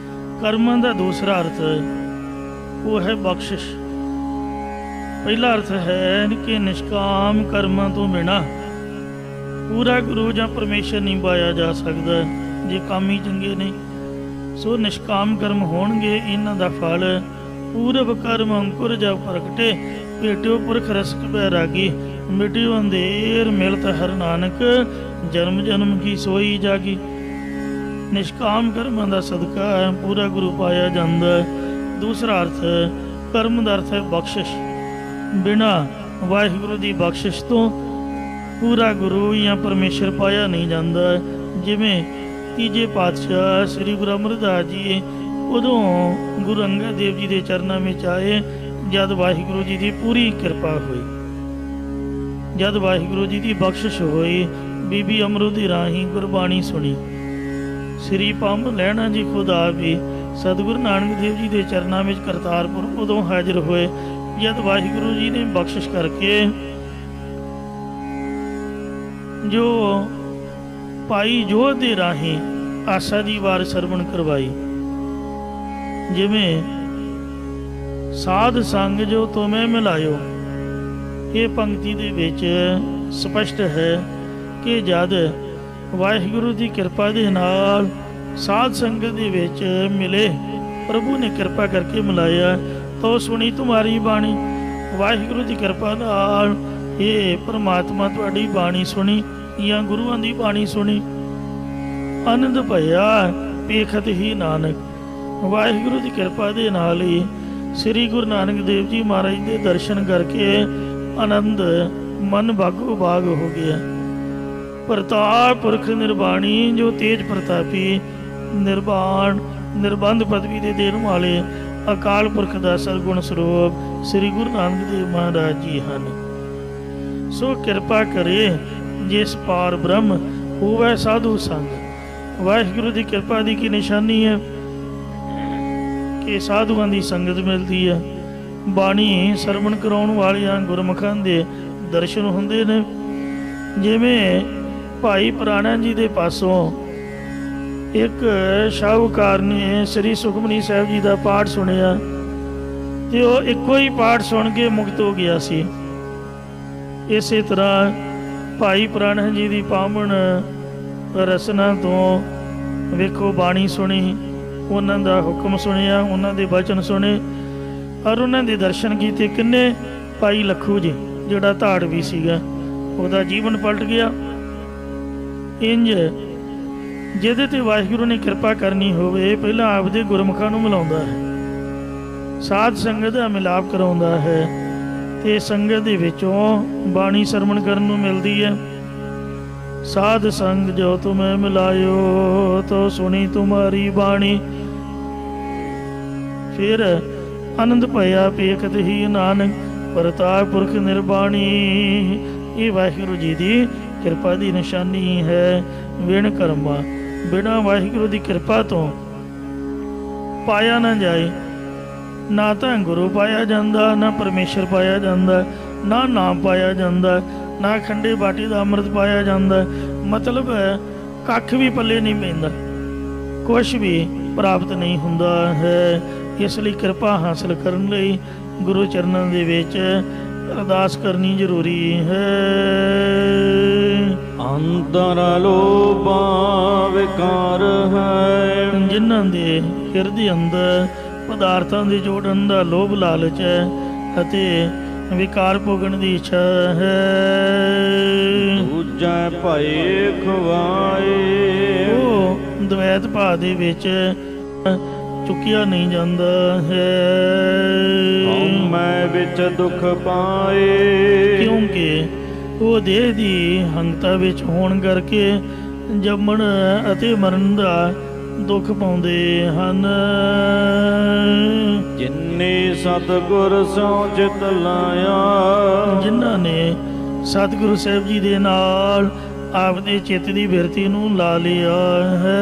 ਕਰਮਾਂ ਦਾ ਦੂਸਰਾ ਅਰਥ ਉਹ ਹੈ ਬਖਸ਼ਿਸ਼। ਪਹਿਲਾ ਅਰਥ ਹੈ ਕਿ ਨਿਸ਼ਕਾਮ ਕਰਮਾਂ ਤੋਂ ਬਿਨਾਂ ਪੂਰਾ ਗੁਰੂ ਜਾਂ ਪਰਮੇਸ਼ਰ ਨਹੀਂ ਪਾਇਆ ਜਾ ਸਕਦਾ ਜੇ ਕੰਮ ਹੀ ਚੰਗੇ ਨਹੀਂ। ਸੋ ਨਿਸ਼ਕਾਮ ਕਰਮ ਹੋਣਗੇ, ਇਹਨਾਂ ਦਾ ਫਲ ਪੂਰਬ ਕਰਮ ਅੰਕੁਰ ਜਾ ਪ੍ਰਗਟੇ, ਭੇਟਿਓ ਪੁਰਖ ਰਸਕ ਬੈਰਾਗੀ, ਮਿਟਿਓ ਅੰਧੇਰ ਮਿਲਤ ਹਰ ਨਾਨਕ, ਜਨਮ ਜਨਮ ਕੀ ਸੋਈ ਜਾਗੀ। ਨਿਸ਼ਕਾਮ ਕਰਮਾਂ ਦਾ ਸਦਕਾ ਪੂਰਾ ਗੁਰੂ ਪਾਇਆ ਜਾਂਦਾ। ਦੂਸਰਾ ਅਰਥ ਕਰਮ ਦਾ ਅਰਥ ਹੈ ਬਖਸ਼ਿਸ਼। ਬਿਨਾਂ ਵਾਹਿਗੁਰੂ ਦੀ ਬਖਸ਼ਿਸ਼ ਤੋਂ ਪੂਰਾ ਗੁਰੂ ਜਾਂ ਪਰਮੇਸ਼ਰ ਪਾਇਆ ਨਹੀਂ ਜਾਂਦਾ। ਜਿਵੇਂ ਤੀਜੇ ਪਾਤਸ਼ਾਹ ਸ੍ਰੀ ਗੁਰੂ ਅਮਰਦਾਸ ਜੀ ਉਦੋਂ ਗੁਰੂ ਅੰਗਦ ਦੇਵ ਜੀ ਦੇ ਚਰਨਾਂ ਵਿੱਚ ਆਏ ਜਦ ਵਾਹਿਗੁਰੂ ਜੀ ਦੀ ਪੂਰੀ ਕਿਰਪਾ ਹੋਈ, ਜਦ ਵਾਹਿਗੁਰੂ ਜੀ ਦੀ ਬਖਸ਼ਿਸ਼ ਹੋਈ। ਬੀਬੀ ਅਮਰੋ ਦੀ ਰਾਹੀਂ ਗੁਰਬਾਣੀ ਸੁਣੀ। ਸ੍ਰੀ ਪੰਮ ਲਹਿਣਾ ਜੀ ਖੁਦ ਆਪ ਵੀ ਸਤਿਗੁਰੂ ਨਾਨਕ ਦੇਵ ਜੀ ਦੇ ਚਰਨਾਂ ਵਿੱਚ ਕਰਤਾਰਪੁਰ ਉਦੋਂ ਹਾਜ਼ਰ ਹੋਏ ਜਦ ਵਾਹਿਗੁਰੂ ਜੀ ਨੇ ਬਖਸ਼ਿਸ਼ ਕਰਕੇ ਜੋ ਭਾਈ ਜੋਧ ਦੇ ਰਾਹੀਂ ਆਸਾ ਦੀ ਵਾਰ ਸਰਵਣ ਕਰਵਾਈ। ਜਿਵੇਂ ਸਾਧ ਸੰਗ ਜੋ ਤੁਮੇ ਮਿਲਾਇਓ, ਇਹ ਪੰਕਤੀ ਦੇ ਵਿੱਚ ਸਪਸ਼ਟ ਹੈ ਕਿ ਜਦ ਵਾਹਿਗੁਰੂ ਦੀ ਕਿਰਪਾ ਦੇ ਨਾਲ ਸਾਧ ਸੰਗਤ ਦੇ ਵਿੱਚ ਮਿਲੇ, ਪ੍ਰਭੂ ਨੇ ਕਿਰਪਾ ਕਰਕੇ ਮਿਲਾਇਆ, ਤਾਂ ਸੁਣੀ ਤੁਮਾਰੀ ਬਾਣੀ। ਵਾਹਿਗੁਰੂ ਦੀ ਕਿਰਪਾ ਨਾਲ ਇਹ ਪਰਮਾਤਮਾ ਤੁਹਾਡੀ ਬਾਣੀ ਸੁਣੀ ਜਾਂ ਗੁਰੂਆਂ ਦੀ ਬਾਣੀ ਸੁਣੀ। ਆਨੰਦ ਭਇਆ ਪੇਖਤ ਹੀ ਨਾਨਕ। ਵਾਹਿਗੁਰੂ ਦੀ ਕਿਰਪਾ ਦੇ ਨਾਲ ਹੀ ਸ੍ਰੀ ਗੁਰੂ ਨਾਨਕ ਦੇਵ ਜੀ ਮਹਾਰਾਜ ਦੇ ਦਰਸ਼ਨ ਕਰਕੇ ਆਨੰਦ ਮਨ ਬਾਗੋ ਬਾਗ ਹੋ ਗਿਆ। ਪ੍ਰਤਾਪ ਪੁਰਖ ਨਿਰਬਾਣੀ, ਜੋ ਤੇਜ ਪ੍ਰਤਾਪੀ ਨਿਰਵਾਣ ਨਿਰਬੰਧ ਪਦਵੀ ਦੇ ਦੇਣ ਵਾਲੇ ਅਕਾਲ ਪੁਰਖ ਦਾ ਸਰਗੁਣ ਸਰੂਪ ਸ੍ਰੀ ਗੁਰੂ ਨਾਨਕ ਦੇਵ ਮਹਾਰਾਜ ਜੀ ਹਨ। ਸੋ ਕਿਰਪਾ ਕਰੇ ਜਿਸ ਪਾਰ ਬ੍ਰਹਮ ਹੋਵੇ ਸਾਧੂ ਸੰਗ। ਵਾਹਿਗੁਰੂ ਦੀ ਕਿਰਪਾ ਦੀ ਕੀ ਨਿਸ਼ਾਨੀ ਹੈ ਕਿ ਸਾਧੂਆਂ ਦੀ ਸੰਗਤ ਮਿਲਦੀ ਹੈ, ਬਾਣੀ ਸਰਵਣ ਕਰਾਉਣ ਵਾਲਿਆਂ ਗੁਰਮੁਖਾਂ ਦੇ ਦਰਸ਼ਨ ਹੁੰਦੇ ਨੇ। ਜਿਵੇਂ ਭਾਈ ਪ੍ਰਾਣਾ ਜੀ ਦੇ ਪਾਸੋਂ ਇੱਕ ਸ਼ਾਹੂਕਾਰ ਨੇ ਸ੍ਰੀ ਸੁਖਮਨੀ ਸਾਹਿਬ ਜੀ ਦਾ ਪਾਠ ਸੁਣਿਆ ਤੇ ਉਹ ਇੱਕੋ ਹੀ ਪਾਠ ਸੁਣ ਕੇ ਮੁਕਤ ਹੋ ਗਿਆ ਸੀ। ਇਸੇ ਤਰ੍ਹਾਂ ਭਾਈ ਪ੍ਰਾਣਾ ਜੀ ਦੀ ਪਾਵਨ ਰਸਨਾ ਤੋਂ ਵੇਖੋ ਬਾਣੀ ਸੁਣੀ, ਉਹਨਾਂ ਦਾ ਹੁਕਮ ਸੁਣਿਆ, ਉਹਨਾਂ ਦੇ ਬਚਨ ਸੁਣੇ ਔਰ ਉਹਨਾਂ ਦੇ ਦਰਸ਼ਨ ਕੀਤੇ। ਕਿੰਨੇ? ਭਾਈ ਲੱਖੂ ਜੀ ਜਿਹੜਾ ਧਾੜਵੀ ਸੀਗਾ, ਉਹਦਾ ਜੀਵਨ ਪਲਟ ਗਿਆ। ਇੰਜ ਜਿਹਦੇ ਤੇ ਵਾਹਿਗੁਰੂ ਨੇ ਕਿਰਪਾ ਕਰਨੀ ਹੋਵੇ ਪਹਿਲਾਂ ਆਪਦੇ ਗੁਰਮੁਖਾਂ ਨੂੰ ਮਿਲਾਉਂਦਾ ਹੈ, ਸਾਧ ਸੰਗਤ ਦਾ ਮਿਲਾਪ ਕਰਾਉਂਦਾ ਹੈ ਤੇ ਸੰਗਤ ਦੇ ਵਿੱਚੋਂ ਬਾਣੀ ਸਰਵਣ ਕਰਨ ਨੂੰ ਮਿਲਦੀ ਹੈ। ਸਾਧ ਸੰਗ ਜੋ ਤੁਮੇ ਮਿਲਾਇਓ ਤੋ ਸੁਣੀ ਤੁਮਾਰੀ ਬਾਣੀ, ਫਿਰ ਆਨੰਦ ਭਇਆ ਪੇਖਤ ਹੀ ਨਾਨਕ ਪ੍ਰਤਾਪ ਪੁਰਖ ਨਿਰਬਾਣੀ। ਇਹ ਵਾਹਿਗੁਰੂ ਜੀ ਦੀ ਕਿਰਪਾ ਦੀ ਨਿਸ਼ਾਨੀ ਹੈ। ਵਿਣ ਕਰਮਾ, ਬਿਨਾਂ ਵਾਹਿਗੁਰੂ ਦੀ ਕਿਰਪਾ ਤੋਂ ਪਾਇਆ ਨਾ ਜਾਏ। ਨਾ ਤਾਂ ਗੁਰੂ ਪਾਇਆ ਜਾਂਦਾ, ਨਾ ਪਰਮੇਸ਼ਰ ਪਾਇਆ ਜਾਂਦਾ, ਨਾ ਨਾਮ ਪਾਇਆ ਜਾਂਦਾ, ਨਾ ਖੰਡੇ ਬਾਟੀ ਦਾ ਅੰਮ੍ਰਿਤ ਪਾਇਆ ਜਾਂਦਾ। ਮਤਲਬ ਕੱਖ ਵੀ ਪੱਲੇ ਨਹੀਂ ਪੈਂਦਾ, ਕੁਛ ਵੀ ਪ੍ਰਾਪਤ ਨਹੀਂ ਹੁੰਦਾ ਹੈ। ਇਸ ਲਈ ਕਿਰਪਾ ਹਾਸਲ ਕਰਨ ਲਈ ਗੁਰੂ ਚਰਨਾਂ ਦੇ ਵਿੱਚ ਅਰਦਾਸ ਕਰਨੀ ਜ਼ਰੂਰੀ ਹੈ। ਅੰਤਰ ਲੋਭਾ ਵਿਕਾਰ ਹੈ, ਜਿਨ੍ਹਾਂ ਦੇ ਹਿਰਦੇ ਅੰਦਰ ਪਦਾਰਥਾਂ ਦੇ ਜੋੜਨ ਦਾ ਲੋਭ ਲਾਲਚ ਹੈ ਅਤੇ ਵਿਕਾਰ ਭੋਗਣ ਦੀ ਇੱਛਾ ਹੈ। ਦੂਜੈ ਭਏ ਖਵਾਏ, ਉਹ ਦਵੈਤ ਭਾਅ ਦੇ ਵਿੱਚ ਚੁੱਕਿਆ ਨਹੀਂ ਜਾਂਦਾ ਹੈ। ਮੈਂ ਵਿੱਚ ਦੁੱਖ ਪਾਏ, ਕਿਉਂਕਿ ਉਹ ਦੇਹ ਦੀ ਹੰਗਤਾ ਵਿੱਚ ਹੋਣ ਕਰਕੇ ਜੰਮਣ ਅਤੇ ਮਰਨ ਦਾ ਦੁੱਖ ਪਾਉਂਦੇ ਹਨ। ਜਿਨਨੇ ਸਤਿਗੁਰ ਸੋ ਚਿਤ ਲਾਇਆ, ਜਿਨ੍ਹਾਂ ਨੇ ਸਤਿਗੁਰੂ ਸਾਹਿਬ ਜੀ ਦੇ ਨਾਲ ਆਪਦੇ ਚਿੱਤ ਦੀ ਬਿਰਤੀ ਨੂੰ ਲਾ ਲਿਆ ਹੈ।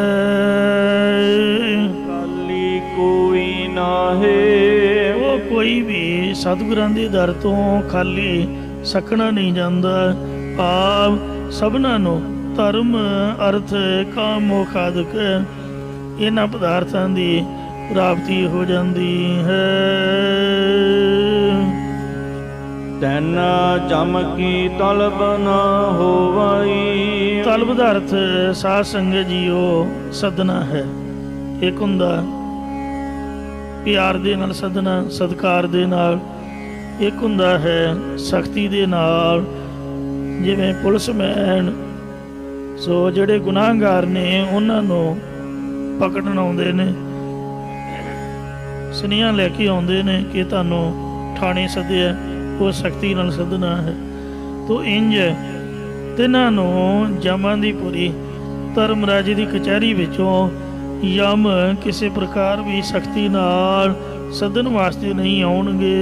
ਖਾਲੀ ਕੋਈ ਨਾਹੇ, ਉਹ ਕੋਈ ਵੀ ਸਤਿਗੁਰਾਂ ਦੇ ਦਰ ਤੋਂ ਖਾਲੀ ਸਕਣਾ ਨਹੀਂ ਜਾਂਦਾ। ਆਪ ਸਭਨਾਂ ਨੂੰ ਧਰਮ ਅਰਥ ਕਾਮ ਮੋਖ ਆਦਿਕ ਇਹਨਾਂ ਪਦਾਰਥਾਂ ਦੀ ਪ੍ਰਾਪਤੀ ਹੋ ਜਾਂਦੀ ਹੈ। ਤੈਨ ਜਮ ਕੀ ਤਲਬ ਨਾ ਹੋਵਾਈ, ਤਲਬ ਦਾ ਅਰਥ ਸਾਧ ਸੰਗਤ ਜੀਓ ਸਦਨਾ ਹੈ। ਇੱਕ ਹੁੰਦਾ ਪਿਆਰ ਦੇ ਨਾਲ ਸਦਨਾ, ਸਤਿਕਾਰ ਦੇ ਨਾਲ। ਇੱਕ ਹੁੰਦਾ ਹੈ ਸਖਤੀ ਦੇ ਨਾਲ, ਜਿਵੇਂ ਪੁਲਿਸਮੈਨ ਸੋ ਜਿਹੜੇ ਗੁਨਾਹਗਾਰ ਨੇ ਉਹਨਾਂ ਨੂੰ ਪਕੜਨ ਆਉਂਦੇ ਨੇ, ਸੁਨੇਹਾ ਲੈ ਕੇ ਆਉਂਦੇ ਨੇ ਕਿ ਤੁਹਾਨੂੰ ਥਾਣੇ ਸੱਦਿਆ, ਉਹ ਸਖਤੀ ਨਾਲ ਸੱਦਣਾ ਹੈ। ਤੋ ਇੰਜ ਤਿੰਨਾਂ ਨੂੰ ਯਮਾਂ ਦੀ ਪੂਰੀ ਧਰਮਰਾਜ ਦੀ ਕਚਹਿਰੀ ਵਿੱਚੋਂ ਯਮ ਕਿਸੇ ਪ੍ਰਕਾਰ ਵੀ ਸਖਤੀ ਨਾਲ ਸੱਦਣ ਵਾਸਤੇ ਨਹੀਂ ਆਉਣਗੇ।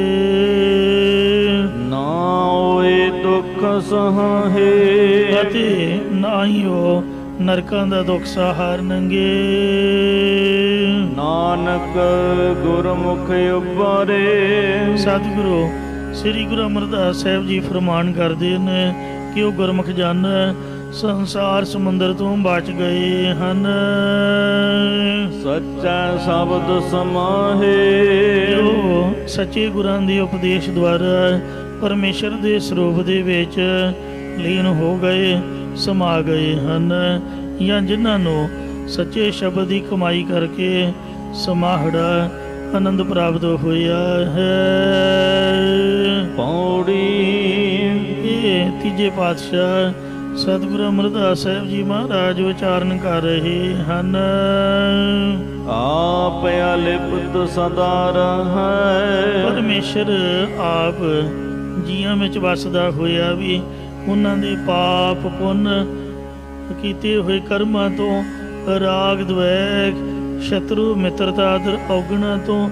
ਨਾ ਹੋਏ ਦੁੱਖ ਸਹਾਏ, ਅਤੇ ਨਾ ਹੀ ਉਹ ਨਰਕਾਂ ਦਾ ਦੁੱਖ ਸਹਾਰਨਗੇ। ਨਾਨਕ ਗੁਰਮੁਖ ਉਬਾਰੇ, ਸਤਿਗੁਰੂ ਸ੍ਰੀ ਗੁਰੂ ਅਮਰਦਾਸ ਸਾਹਿਬ ਜੀ ਫਰਮਾਨ ਕਰਦੇ ਨੇ ਕਿ ਉਹ ਗੁਰਮੁਖ ਜਨ ਸੰਸਾਰ ਸਮੁੰਦਰ ਤੋਂ ਬਚ ਗਏ ਹਨ। ਸੱਚਾ ਸ਼ਬਦ ਸਮਾਹੇ, ਜੋ ਸੱਚੇ ਗੁਰਾਂ ਦੇ ਉਪਦੇਸ਼ ਦੁਆਰਾ ਪਰਮੇਸ਼ਰ ਦੇ ਸਰੂਪ ਦੇ ਵਿੱਚ ਲੀਨ ਹੋ ਗਏ, ਸਮਾ ਗਏ ਹਨ, ਜਾਂ ਜਿਨ੍ਹਾਂ ਨੂੰ ਸੱਚੇ ਸ਼ਬਦ ਦੀ ਕਮਾਈ ਕਰਕੇ ਸਮਾਹੜਾ ਆਨੰਦ ਪ੍ਰਾਪਤ ਹੋਇਆ ਹੈ। ਪੌੜੀ, ਇਹ ਤੀਜੇ ਪਾਤਸ਼ਾਹ ਸਤਿਗੁਰੂ ਅਮਰਦਾਸ ਸਾਹਿਬ ਜੀ ਮਹਾਰਾਜ ਉਚਾਰਨ ਕਰ ਰਹੇ ਹਨ। ਆਪ ਅਲਿਪਤ ਸਦਾ ਰਹੈ, ਪਰਮੇਸ਼ਰ ਆਪ ਜੀਆਂ ਵਿੱਚ ਵਸਦਾ ਹੋਇਆ ਵੀ ਉਹਨਾਂ ਦੇ ਪਾਪ ਪੁੰਨ ਕੀਤੇ ਹੋਏ ਕਰਮਾਂ ਤੋਂ, ਰਾਗ ਦਵੈਕ ਸ਼ਤਰੂ ਮਿੱਤਰਤਾ ਆਦਿ ਔਗਣਾਂ ਤੋਂ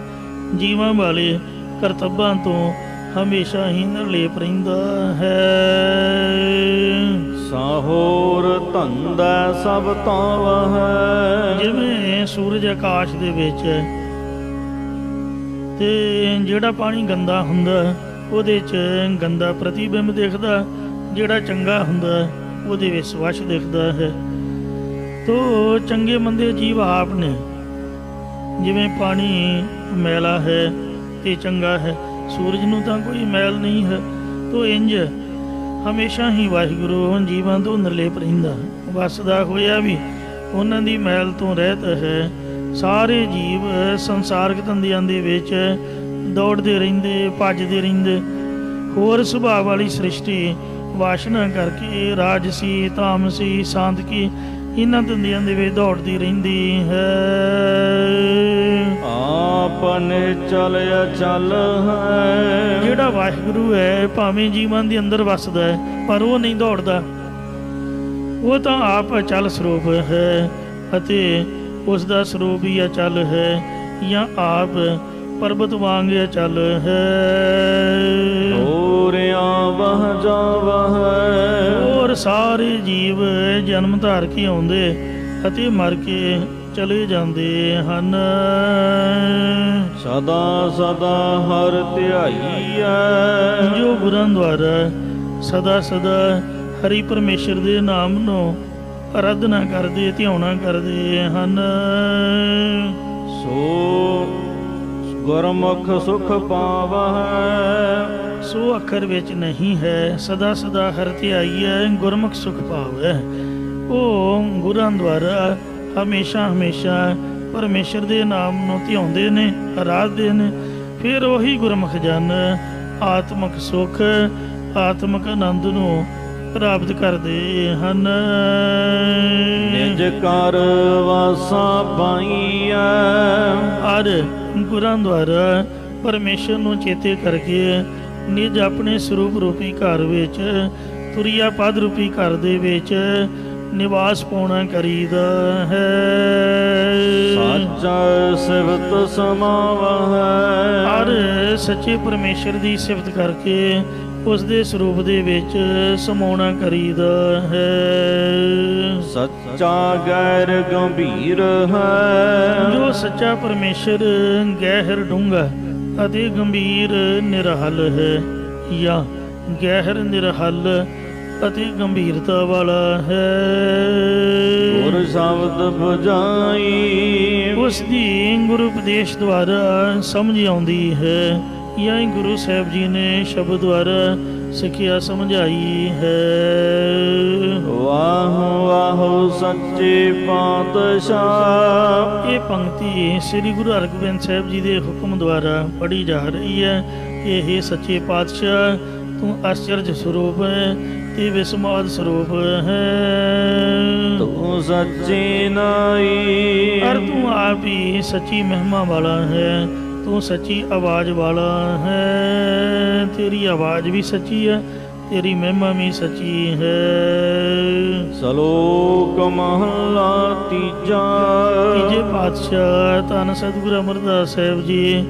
ਜੀਵਾਂ ਵਾਲੇ ਕਰਤੱਬਾਂ ਤੋਂ ਹਮੇਸ਼ਾ ਹੀ ਨਿਰਲੇਪ ਰਹਿੰਦਾ ਹੈ। ਸਾਹੋਰ ਧੰਦਾ ਸਭ ਤਾਵ ਹੈ। ਜਿਵੇਂ ਸੂਰਜ ਆਕਾਸ਼ ਦੇ ਵਿੱਚ ਤੇ ਜਿਹੜਾ ਪਾਣੀ ਗੰਦਾ ਹੁੰਦਾ ਉਹਦੇ 'ਚ ਗੰਦਾ ਪ੍ਰਤੀਬਿੰਬ ਦਿਖਦਾ, ਜਿਹੜਾ ਚੰਗਾ ਹੁੰਦਾ ਉਹਦੇ ਵਿੱਚ ਸਵੱਛ ਦਿਖਦਾ ਹੈ। ਤੋ ਚੰਗੇ ਮੰਦੇ ਜੀਵ ਆਪ ਨੇ, ਜਿਵੇਂ ਪਾਣੀ ਮੈਲਾ ਹੈ ਤੇ ਚੰਗਾ ਹੈ, ਸੂਰਜ ਨੂੰ ਤਾਂ ਕੋਈ ਮੈਲ ਨਹੀਂ ਹੈ। ਤੋ ਇੰਜ ਹਮੇਸ਼ਾ ਹੀ ਵਾਹਿਗੁਰੂ ਜੀਵਾਂ ਤੋਂ ਨਿਰਲੇਪ ਰਹਿੰਦਾ, ਵਸਦਾ ਹੋਇਆ ਵੀ ਉਹਨਾਂ ਦੀ ਮੈਲ ਤੋਂ ਰਹਿਤ ਹੈ। ਸਾਰੇ ਜੀਵ ਸੰਸਾਰਕ ਧੰਦਿਆਂ ਦੇ ਵਿੱਚ ਦੌੜਦੇ ਰਹਿੰਦੇ, ਭੱਜਦੇ ਰਹਿੰਦੇ। ਹੋਰ ਸੁਭਾਅ ਵਾਲੀ ਸ੍ਰਿਸ਼ਟੀ ਵਾਸ਼ਨਾ ਕਰਕੇ ਰਾਜਸੀ, ਤਾਮਸੀ, ਸਾਂਤਕੀ ਇਹਨਾਂ ਧੰਦਿਆਂ ਦੇ ਵਿੱਚ ਦੌੜਦੀ ਰਹਿੰਦੀ ਹੈ। ਆਪਨੇ ਚਲਿਆ ਚੱਲ ਹੈ। ਜਿਹੜਾ ਵਾਹਿਗੁਰੂ ਹੈ ਭਾਵੇਂ ਜੀਵਾਂ ਦੇ ਅੰਦਰ ਵਸਦਾ ਹੈ ਪਰ ਉਹ ਨਹੀਂ ਦੌੜਦਾ, ਉਹ ਤਾਂ ਆਪ ਅਚਲ ਸਰੂਪ ਹੈ ਅਤੇ ਉਸ ਦਾ ਸਰੂਪ ਹੀ ਅਚਲ ਹੈ, ਜਾਂ ਆਪ ਪਰਬਤ ਵਾਂਗ ਅਚਲ ਹੈ। ਹੋਰਿਆ ਵਹ ਜਾਵਹ ਹੋਰ ਸਾਰੇ ਜੀਵ ਜਨਮ ਧਾਰ ਕੇ ਆਉਂਦੇ ਅਤੇ ਮਰ ਕੇ ਚਲੇ ਜਾਂਦੇ ਹਨ। ਸਦਾ ਸਦਾ ਹਰ ਧਿਆਈਐ। ਜੋ ਗੁਰਾਂ ਦੁਆਰਾ ਸਦਾ ਸਦਾ ਹਰੀ ਪਰਮੇਸ਼ਰ ਦੇ ਨਾਮ ਨੂੰ ਆਰਾਧਨਾ ਕਰਦੇ, ਧਿਆਉਣਾ ਕਰਦੇ ਹਨ। ਸੋ ਗੁਰਮੁਖ ਸੁਖ ਪਾਵਹਿ। ਸੋ ਅੱਖਰ ਵਿੱਚ ਨਹੀਂ ਹੈ ਸਦਾ ਸਦਾ ਹਰ ਧਿਆਈਐ, ਗੁਰਮੁਖ ਸੁਖ ਪਾਵੈ। ਉਹ ਗੁਰਾਂ ਦੁਆਰਾ ਹਮੇਸ਼ਾ ਹਮੇਸ਼ਾ ਪਰਮੇਸ਼ਰ ਦੇ ਨਾਮ ਨੂੰ ਧਿਆਉਂਦੇ ਨੇ, ਆਰਾਧਦੇ ਨੇ। ਫਿਰ ਉਹੀ ਗੁਰਮੁਖ ਜਨ ਆਤਮਿਕ ਸੁਖ, ਆਤਮਿਕ ਆਨੰਦ ਨੂੰ ਪ੍ਰਾਪਤ ਕਰਦੇ ਹਨ। ਨਿਜ ਕਰ ਵਾਸਾ ਪਾਈਐ। ਹਰ ਗੁਰਾਂ ਦੁਆਰਾ ਪਰਮੇਸ਼ਰ ਨੂੰ ਚੇਤੇ ਕਰਕੇ ਨਿਜ ਆਪਣੇ ਸਰੂਪ ਰੂਪੀ ਘਰ ਵਿੱਚ, ਤੁਰਿਆ ਪਦ ਰੂਪੀ ਘਰ ਦੇ ਵਿੱਚ ਨਿਵਾਸ ਪਾਉਣਾ ਕਰੀਦਾ ਹੈ। ਸਾਚਾ ਸਿਫਤ ਸਮਾਵਹਿ। ਹਰ ਸੱਚੇ ਪਰਮੇਸ਼ਰ ਦੀ ਸਿਫਤ ਕਰਕੇ ਉਸ ਦੇ ਸਰੂਪ ਦੇ ਵਿੱਚ ਸਮਾਉਣਾ ਕਰੀਦਾ ਹੈ। ਸੱਚਾ ਗੈਰ ਗੰਭੀਰ ਹੈ। ਜੋ ਸੱਚਾ ਪਰਮੇਸ਼ਰ ਗਹਿਰ ਡੂੰਘਾ ਅਤੇ ਗੰਭੀਰ ਨਿਰਹਲ ਹੈ, ਜਾਂ ਗਹਿਰ ਨਿਰਹਲ ਅਤੇ ਗੰਭੀਰਤਾ ਵਾਲਾ ਹੈ। ਗੁਰ ਸ਼ਬਦ ਬੁਝਾਈ। ਉਸ ਦੀ ਗੁਰੂ ਉਪਦੇਸ਼ ਦੁਆਰਾ ਸਮਝ ਆਉਂਦੀ ਹੈ, ਜਾਂ ਗੁਰੂ ਸਾਹਿਬ ਜੀ ਨੇ ਸ਼ਬਦ ਦੁਆਰਾ ਸਿੱਖਿਆ ਸਮਝਾਈ ਹੈ। ਵਾਹ ਵਾਹ ਸੱਚੇ ਪਾਤਸ਼ਾਹ। ਇਹ ਪੰਕਤੀ ਸ੍ਰੀ ਗੁਰੂ ਹਰਗੋਬਿੰਦ ਸਾਹਿਬ ਜੀ ਦੇ ਹੁਕਮ ਦੁਆਰਾ ਪੜ੍ਹੀ ਜਾ ਰਹੀ ਹੈ। ਇਹ ਸੱਚੇ ਪਾਤਸ਼ਾਹ, ਤੂੰ ਆਸ਼ਚਰਜ ਸਰੂਪ ਹੈ ਤੇ ਵਿਸਮਾਦ ਸਰੂਪ ਹੈ। ਤੂੰ ਸੱਚੀ ਨਾਈ। ਪਰ ਤੂੰ ਆਪ ਹੀ ਸੱਚੀ ਮਹਿਮਾ ਵਾਲਾ ਹੈ, ਤੂੰ ਸੱਚੀ ਆਵਾਜ਼ ਵਾਲਾ ਹੈ। ਤੇਰੀ ਆਵਾਜ਼ ਵੀ ਸੱਚੀ ਹੈ, ਤੇਰੀ ਮਹਿਮਾ ਵੀ ਸੱਚੀ ਹੈ। ਸ਼ਲੋਕ ਮਹਲਾ ਤੀਜਾ। ਤੀਜੇ ਪਾਤਸ਼ਾਹ ਧੰਨ ਸਤਿਗੁਰੂ ਅਮਰਦਾਸ ਸਾਹਿਬ ਜੀ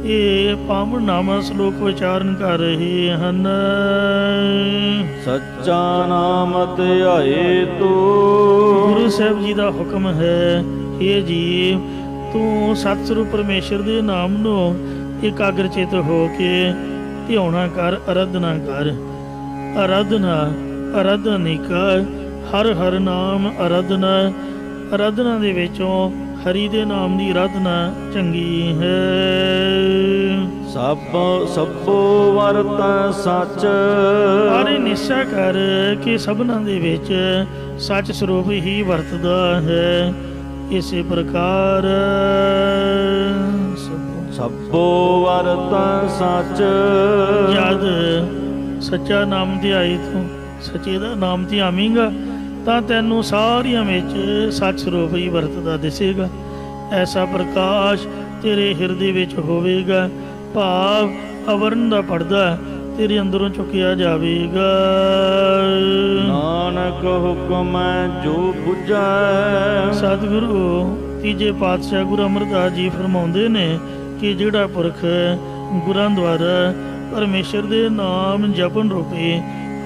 ਇਹ ਪਾਵਨ ਨਾਮਾ ਸ਼ਲੋਕ ਉਚਾਰਨ ਕਰ ਰਹੇ ਹਨ। ਸੱਚਾ ਨਾਮ ਧਿਆਏ ਤੂੰ। ਗੁਰੂ ਸਾਹਿਬ ਜੀ ਦਾ ਹੁਕਮ ਹੈ, ਇਹ ਜੀ ਤੂੰ ਸਤਿਸਵਰੂਪ ਪਰਮੇਸ਼ਰ ਦੇ ਨਾਮ ਨੂੰ ਇਕਾਗਰ ਚਿਤ ਹੋ ਕੇ ਧਿਆਉਣਾ ਕਰ, ਆਰਾਧਨਾ ਕਰ। ਆਰਾਧਨਾ ਆਰਾਧਨਿਕਾ ਹਰ ਹਰ ਨਾਮ ਆਰਾਧਨਾ। ਆਰਾਧਨਾ ਦੇ ਵਿੱਚੋਂ ਹਰੀ ਦੇ ਨਾਮ ਦੀ ਆਰਾਧਨਾ ਚੰਗੀ ਹੈ। ਸਭੋ ਵਰਤੈ ਸੱਚ। ਸਾਰੇ ਨਿਸ਼ਚਾ ਕਰ ਕਿ ਸਭਨਾਂ ਦੇ ਵਿੱਚ ਸੱਚ ਸਰੂਪ ਹੀ ਵਰਤਦਾ ਹੈ। ਇਸੇ ਪ੍ਰਕਾਰ ਸਭੋ ਵਰਤੈ ਸੱਚ। ਜਦ ਸੱਚਾ ਨਾਮ ਧਿਆਈ ਤੂੰ, ਸੱਚੇ ਦਾ ਨਾਮ ਧਿਆਵੇਂਗਾ ਤਾਂ ਤੈਨੂੰ ਸਾਰਿਆਂ ਵਿੱਚ ਸੱਚ ਸਰੂਪ ਹੀ ਵਰਤਦਾ ਦਿਸੇਗਾ। ਐਸਾ ਪ੍ਰਕਾਸ਼ ਤੇਰੇ ਹਿਰਦੇ ਵਿੱਚ ਹੋਵੇਗਾ, ਭਾਵ ਅਵਰਨ ਦਾ ਪਰਦਾ ਤੇਰੇ ਅੰਦਰੋਂ ਚੁੱਕਿਆ ਜਾਵੇਗਾ। ਨਾਨਕ ਹੁਕਮ ਜੋ ਬੁਝੈ। ਸਤਿਗੁਰੂ ਤੀਜੇ ਪਾਤਸ਼ਾਹ ਗੁਰੂ ਅਮਰਦਾਸ ਜੀ ਫਰਮਾਉਂਦੇ ਨੇ, ਕਿ ਜਿਹੜਾ ਪੁਰਖ ਗੁਰਾਂ ਦੁਆਰਾ ਪਰਮੇਸ਼ਰ ਦੇ ਨਾਮ ਜਪਣ ਰੂਪੀ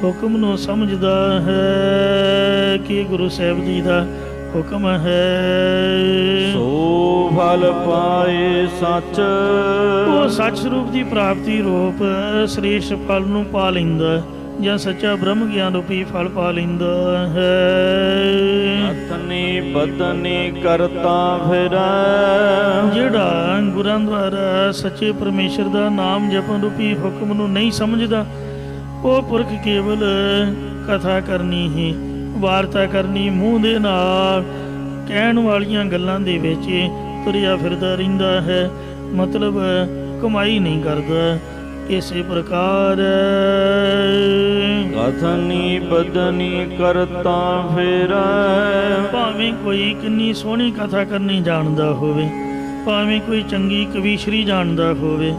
ਹੁਕਮ ਨੂੰ ਸਮਝਦਾ ਹੈ ਕਿ ਗੁਰੂ ਸਾਹਿਬ ਜੀ ਦਾ ਹੁਕਮ ਹੈ, ਸੋ ਫਲ ਪਾਏ ਸੱਚ। ਉਹ ਸੱਚ ਸਰੂਪ ਦੀ ਪ੍ਰਾਪਤੀ ਰੂਪ ਸ੍ਰੇਸ਼ਟ ਫਲ ਨੂੰ ਪਾ ਲੈਂਦਾ ਜਾਂ ਸੱਚਾ ਬ੍ਰਹਮ ਗਿਆਨ ਰੂਪੀ ਫਲ ਪਾ ਲੈਂਦਾ ਹੈ। ਅਤਨੀ ਬਦਨੀ ਕਰਤਾ ਫਿਰੈ, ਜਿਹੜਾ ਗੁਰਾਂ ਦੁਆਰਾ ਸੱਚੇ ਪਰਮੇਸ਼ਰ ਦਾ ਨਾਮ ਜਪਣ ਰੂਪੀ ਹੁਕਮ ਨੂੰ ਨਹੀਂ ਸਮਝਦਾ, ਉਹ ਪੁਰਖ ਕੇਵਲ ਕਥਾ ਕਰਨੀ ਹੀ, ਵਾਰਤਾ ਕਰਨੀ, ਮੂੰਹ ਦੇ ਨਾਲ ਕਹਿਣ ਵਾਲੀਆਂ ਗੱਲਾਂ ਦੇ ਵਿੱਚ ਤੁਰਿਆ ਫਿਰਦਾ ਰਹਿੰਦਾ ਹੈ, ਮਤਲਬ ਕਮਾਈ ਨਹੀਂ ਕਰਦਾ। ਇਸੇ ਪ੍ਰਕਾਰ ਕਥਨੀ ਬਦਨੀ ਕਰਤਾ ਫਿਰੈ, ਭਾਵੇਂ ਕੋਈ ਕਿੰਨੀ ਸੋਹਣੀ ਕਥਾ ਕਰਨੀ ਜਾਣਦਾ ਹੋਵੇ, ਭਾਵੇਂ ਕੋਈ ਚੰਗੀ ਕਵੀਸ਼ਰੀ ਜਾਣਦਾ ਹੋਵੇ,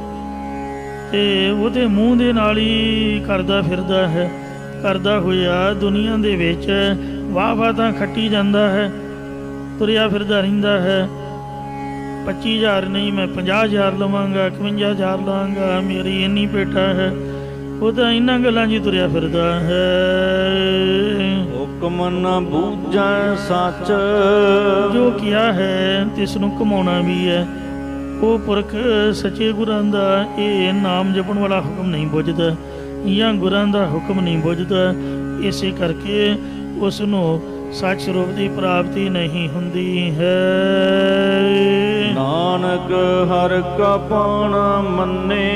ਤੇ ਉਹਦੇ ਮੂੰਹ ਦੇ ਨਾਲ ਹੀ ਕਰਦਾ ਫਿਰਦਾ ਹੈ। ਕਰਦਾ ਹੋਇਆ ਦੁਨੀਆ ਦੇ ਵਿੱਚ ਵਾਹ ਤਾਂ ਖੱਟੀ ਜਾਂਦਾ ਹੈ, ਤੁਰਿਆ ਫਿਰਦਾ ਰਹਿੰਦਾ ਹੈ। 25,000 ਨਹੀਂ, ਮੈਂ 50,000 ਲਵਾਂਗਾ, 51,000 ਲਵਾਂਗਾ, ਮੇਰੀ ਇੰਨੀ ਪੇਟਾ ਹੈ, ਉਹ ਤਾਂ ਇਹਨਾਂ ਗੱਲਾਂ 'ਚ ਹੀ ਤੁਰਿਆ ਫਿਰਦਾ ਹੈ। ਹੁਕਮ ਨ ਬੂਝੈ ਸੱਚ, ਜੋ ਕਿਹਾ ਹੈ ਤਿਸ ਨੂੰ ਕਮਾਉਣਾ ਵੀ ਹੈ। ਉਹ ਪੁਰਖ ਸੱਚੇ ਗੁਰਾਂ ਦਾ ਇਹ ਨਾਮ ਜਪਣ ਵਾਲਾ ਹੁਕਮ ਨਹੀਂ ਬੁੱਝਦਾ ਜਾਂ ਗੁਰਾਂ ਦਾ ਹੁਕਮ ਨਹੀਂ ਬੁੱਝਦਾ, ਇਸੇ ਕਰਕੇ ਉਸ ਨੂੰ ਸੱਚ ਸਰੂਪ ਦੀ ਪ੍ਰਾਪਤੀ ਨਹੀਂ ਹੁੰਦੀ ਹੈ। ਨਾਨਕ ਹਰ ਕਾ ਪਾਣਾ ਮੰਨੇ,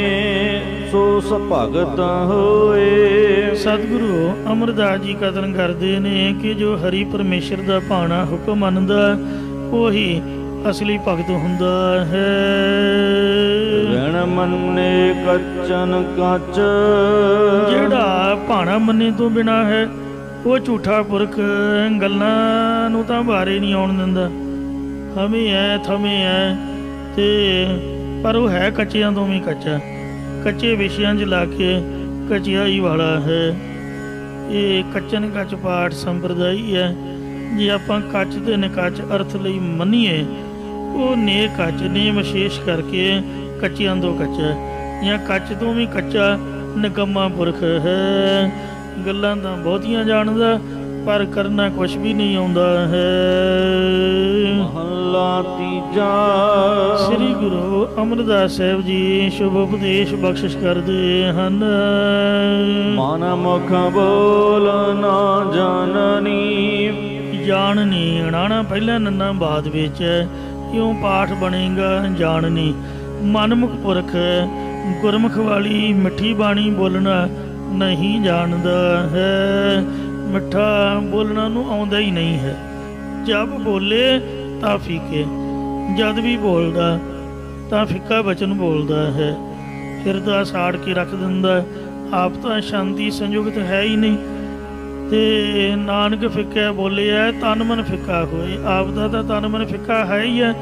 ਸੋ ਸੁਭਗਤ ਹੋਏ। ਸਤਿਗੁਰੂ ਅਮਰਦਾਸ ਜੀ ਕਥਨ ਕਰਦੇ ਨੇ ਕਿ ਜੋ ਹਰੀ ਪਰਮੇਸ਼ਰ ਦਾ ਭਾਣਾ ਹੁਕਮ ਮੰਨਦਾ ਉਹੀ ਅਸਲੀ ਭਗਤ ਹੁੰਦਾ ਹੈ। ਵਿਣ ਮੰਨੇ ਕੱਚਨ ਕੱਚ, ਜਿਹੜਾ ਭਾਣਾ ਮੰਨੇ ਤੋਂ ਬਿਨਾ ਹੈ ਉਹ ਝੂਠਾ ਪੁਰਖ ਗੱਲਾਂ ਨੂੰ ਤਾਂ ਬਾਰੇ ਨਹੀਂ ਆਉਣ ਦਿੰਦਾ। ਹਮੇ ਹੈ ਥਮੇ ਹੈ ਤੇ ਪਰ ਉਹ ਹੈ ਕੱਚਿਆਂ ਤੋਂ ਵੀ ਕੱਚਾ, ਕੱਚੇ ਵਿਸ਼ਿਆਂ 'ਚ ਲਾ ਕੇ ਕਚਿਆਈ ਵਾਲਾ ਹੈ। ਇਹ ਕੱਚਨ ਕੱਚ ਪਾਠ ਸੰਪਰਦਾਈ ਹੈ। ਜੇ ਆਪਾਂ ਕੱਚ ਤੇ ਨਿਕੱਚ ਅਰਥ ਲਈ ਮੰਨੀਏ, ਉਹ ਨੇ ਕੱਚ ਨੇ ਵਿਸ਼ੇਸ਼ ਕਰਕੇ ਕੱਚਿਆਂ ਤੋਂ ਕੱਚਾ ਜਾਂ ਕੱਚ ਤੋਂ ਵੀ ਕੱਚਾ ਨਿਕੰਮਾ ਪੁਰਖ ਹੈ। ਗੱਲਾਂ ਤਾਂ ਬਹੁਤੀਆਂ ਜਾਣਦਾ ਪਰ ਕਰਨਾ ਕੁਛ ਵੀ ਨਹੀਂ ਆਉਂਦਾ ਹੈ। ਮਹੱਲਾ ਤੀਜਾ। ਸ੍ਰੀ ਗੁਰੂ ਅਮਰਦਾਸ ਸਾਹਿਬ ਜੀ ਸ਼ੁਭ ਉਪਦੇਸ਼ ਬਖਸ਼ਿਸ਼ ਕਰਦੇ ਹਨ। ਮਨ ਮੁਖ ਬੋਲ ਨਾ ਜਾਣਨੀ, ਜਾਣਨੀ ਅਣਾਣਾ ਪਹਿਲਾਂ ਨੰਨਾ ਬਾਅਦ ਵਿੱਚ ਕਿਉਂ ਪਾਠ ਬਣੇਗਾ ਜਾਣਨੀ। ਮਨਮੁਖ ਪੁਰਖ ਗੁਰਮੁਖ ਵਾਲੀ ਮਿੱਠੀ ਬਾਣੀ ਬੋਲਣਾ ਨਹੀਂ ਜਾਣਦਾ ਹੈ। ਮਿੱਠਾ ਬੋਲਣਾ ਨੂੰ ਆਉਂਦਾ ਹੀ ਨਹੀਂ ਹੈ। ਜਦ ਬੋਲੇ ਤਾਂ ਫੀਕੇ, ਜਦ ਵੀ ਬੋਲਦਾ ਤਾਂ ਫਿੱਕਾ ਬਚਨ ਬੋਲਦਾ ਹੈ। ਹਿਰਦਾ ਸਾੜ ਕੇ ਰੱਖ ਦਿੰਦਾ। ਆਪ ਤਾਂ ਸ਼ਾਂਤੀ ਸੰਯੁਕਤ ਹੈ ਹੀ ਨਹੀਂ, ਤੇ ਨਾਨਕ ਫਿੱਕਾ ਬੋਲਿਆ ਤਨ ਮਨ ਫਿੱਕਾ ਹੋਏ। ਆਪ ਦਾ ਤਾਂ ਤਨ ਮਨ ਫਿੱਕਾ ਹੈ ਹੀ ਹੈ,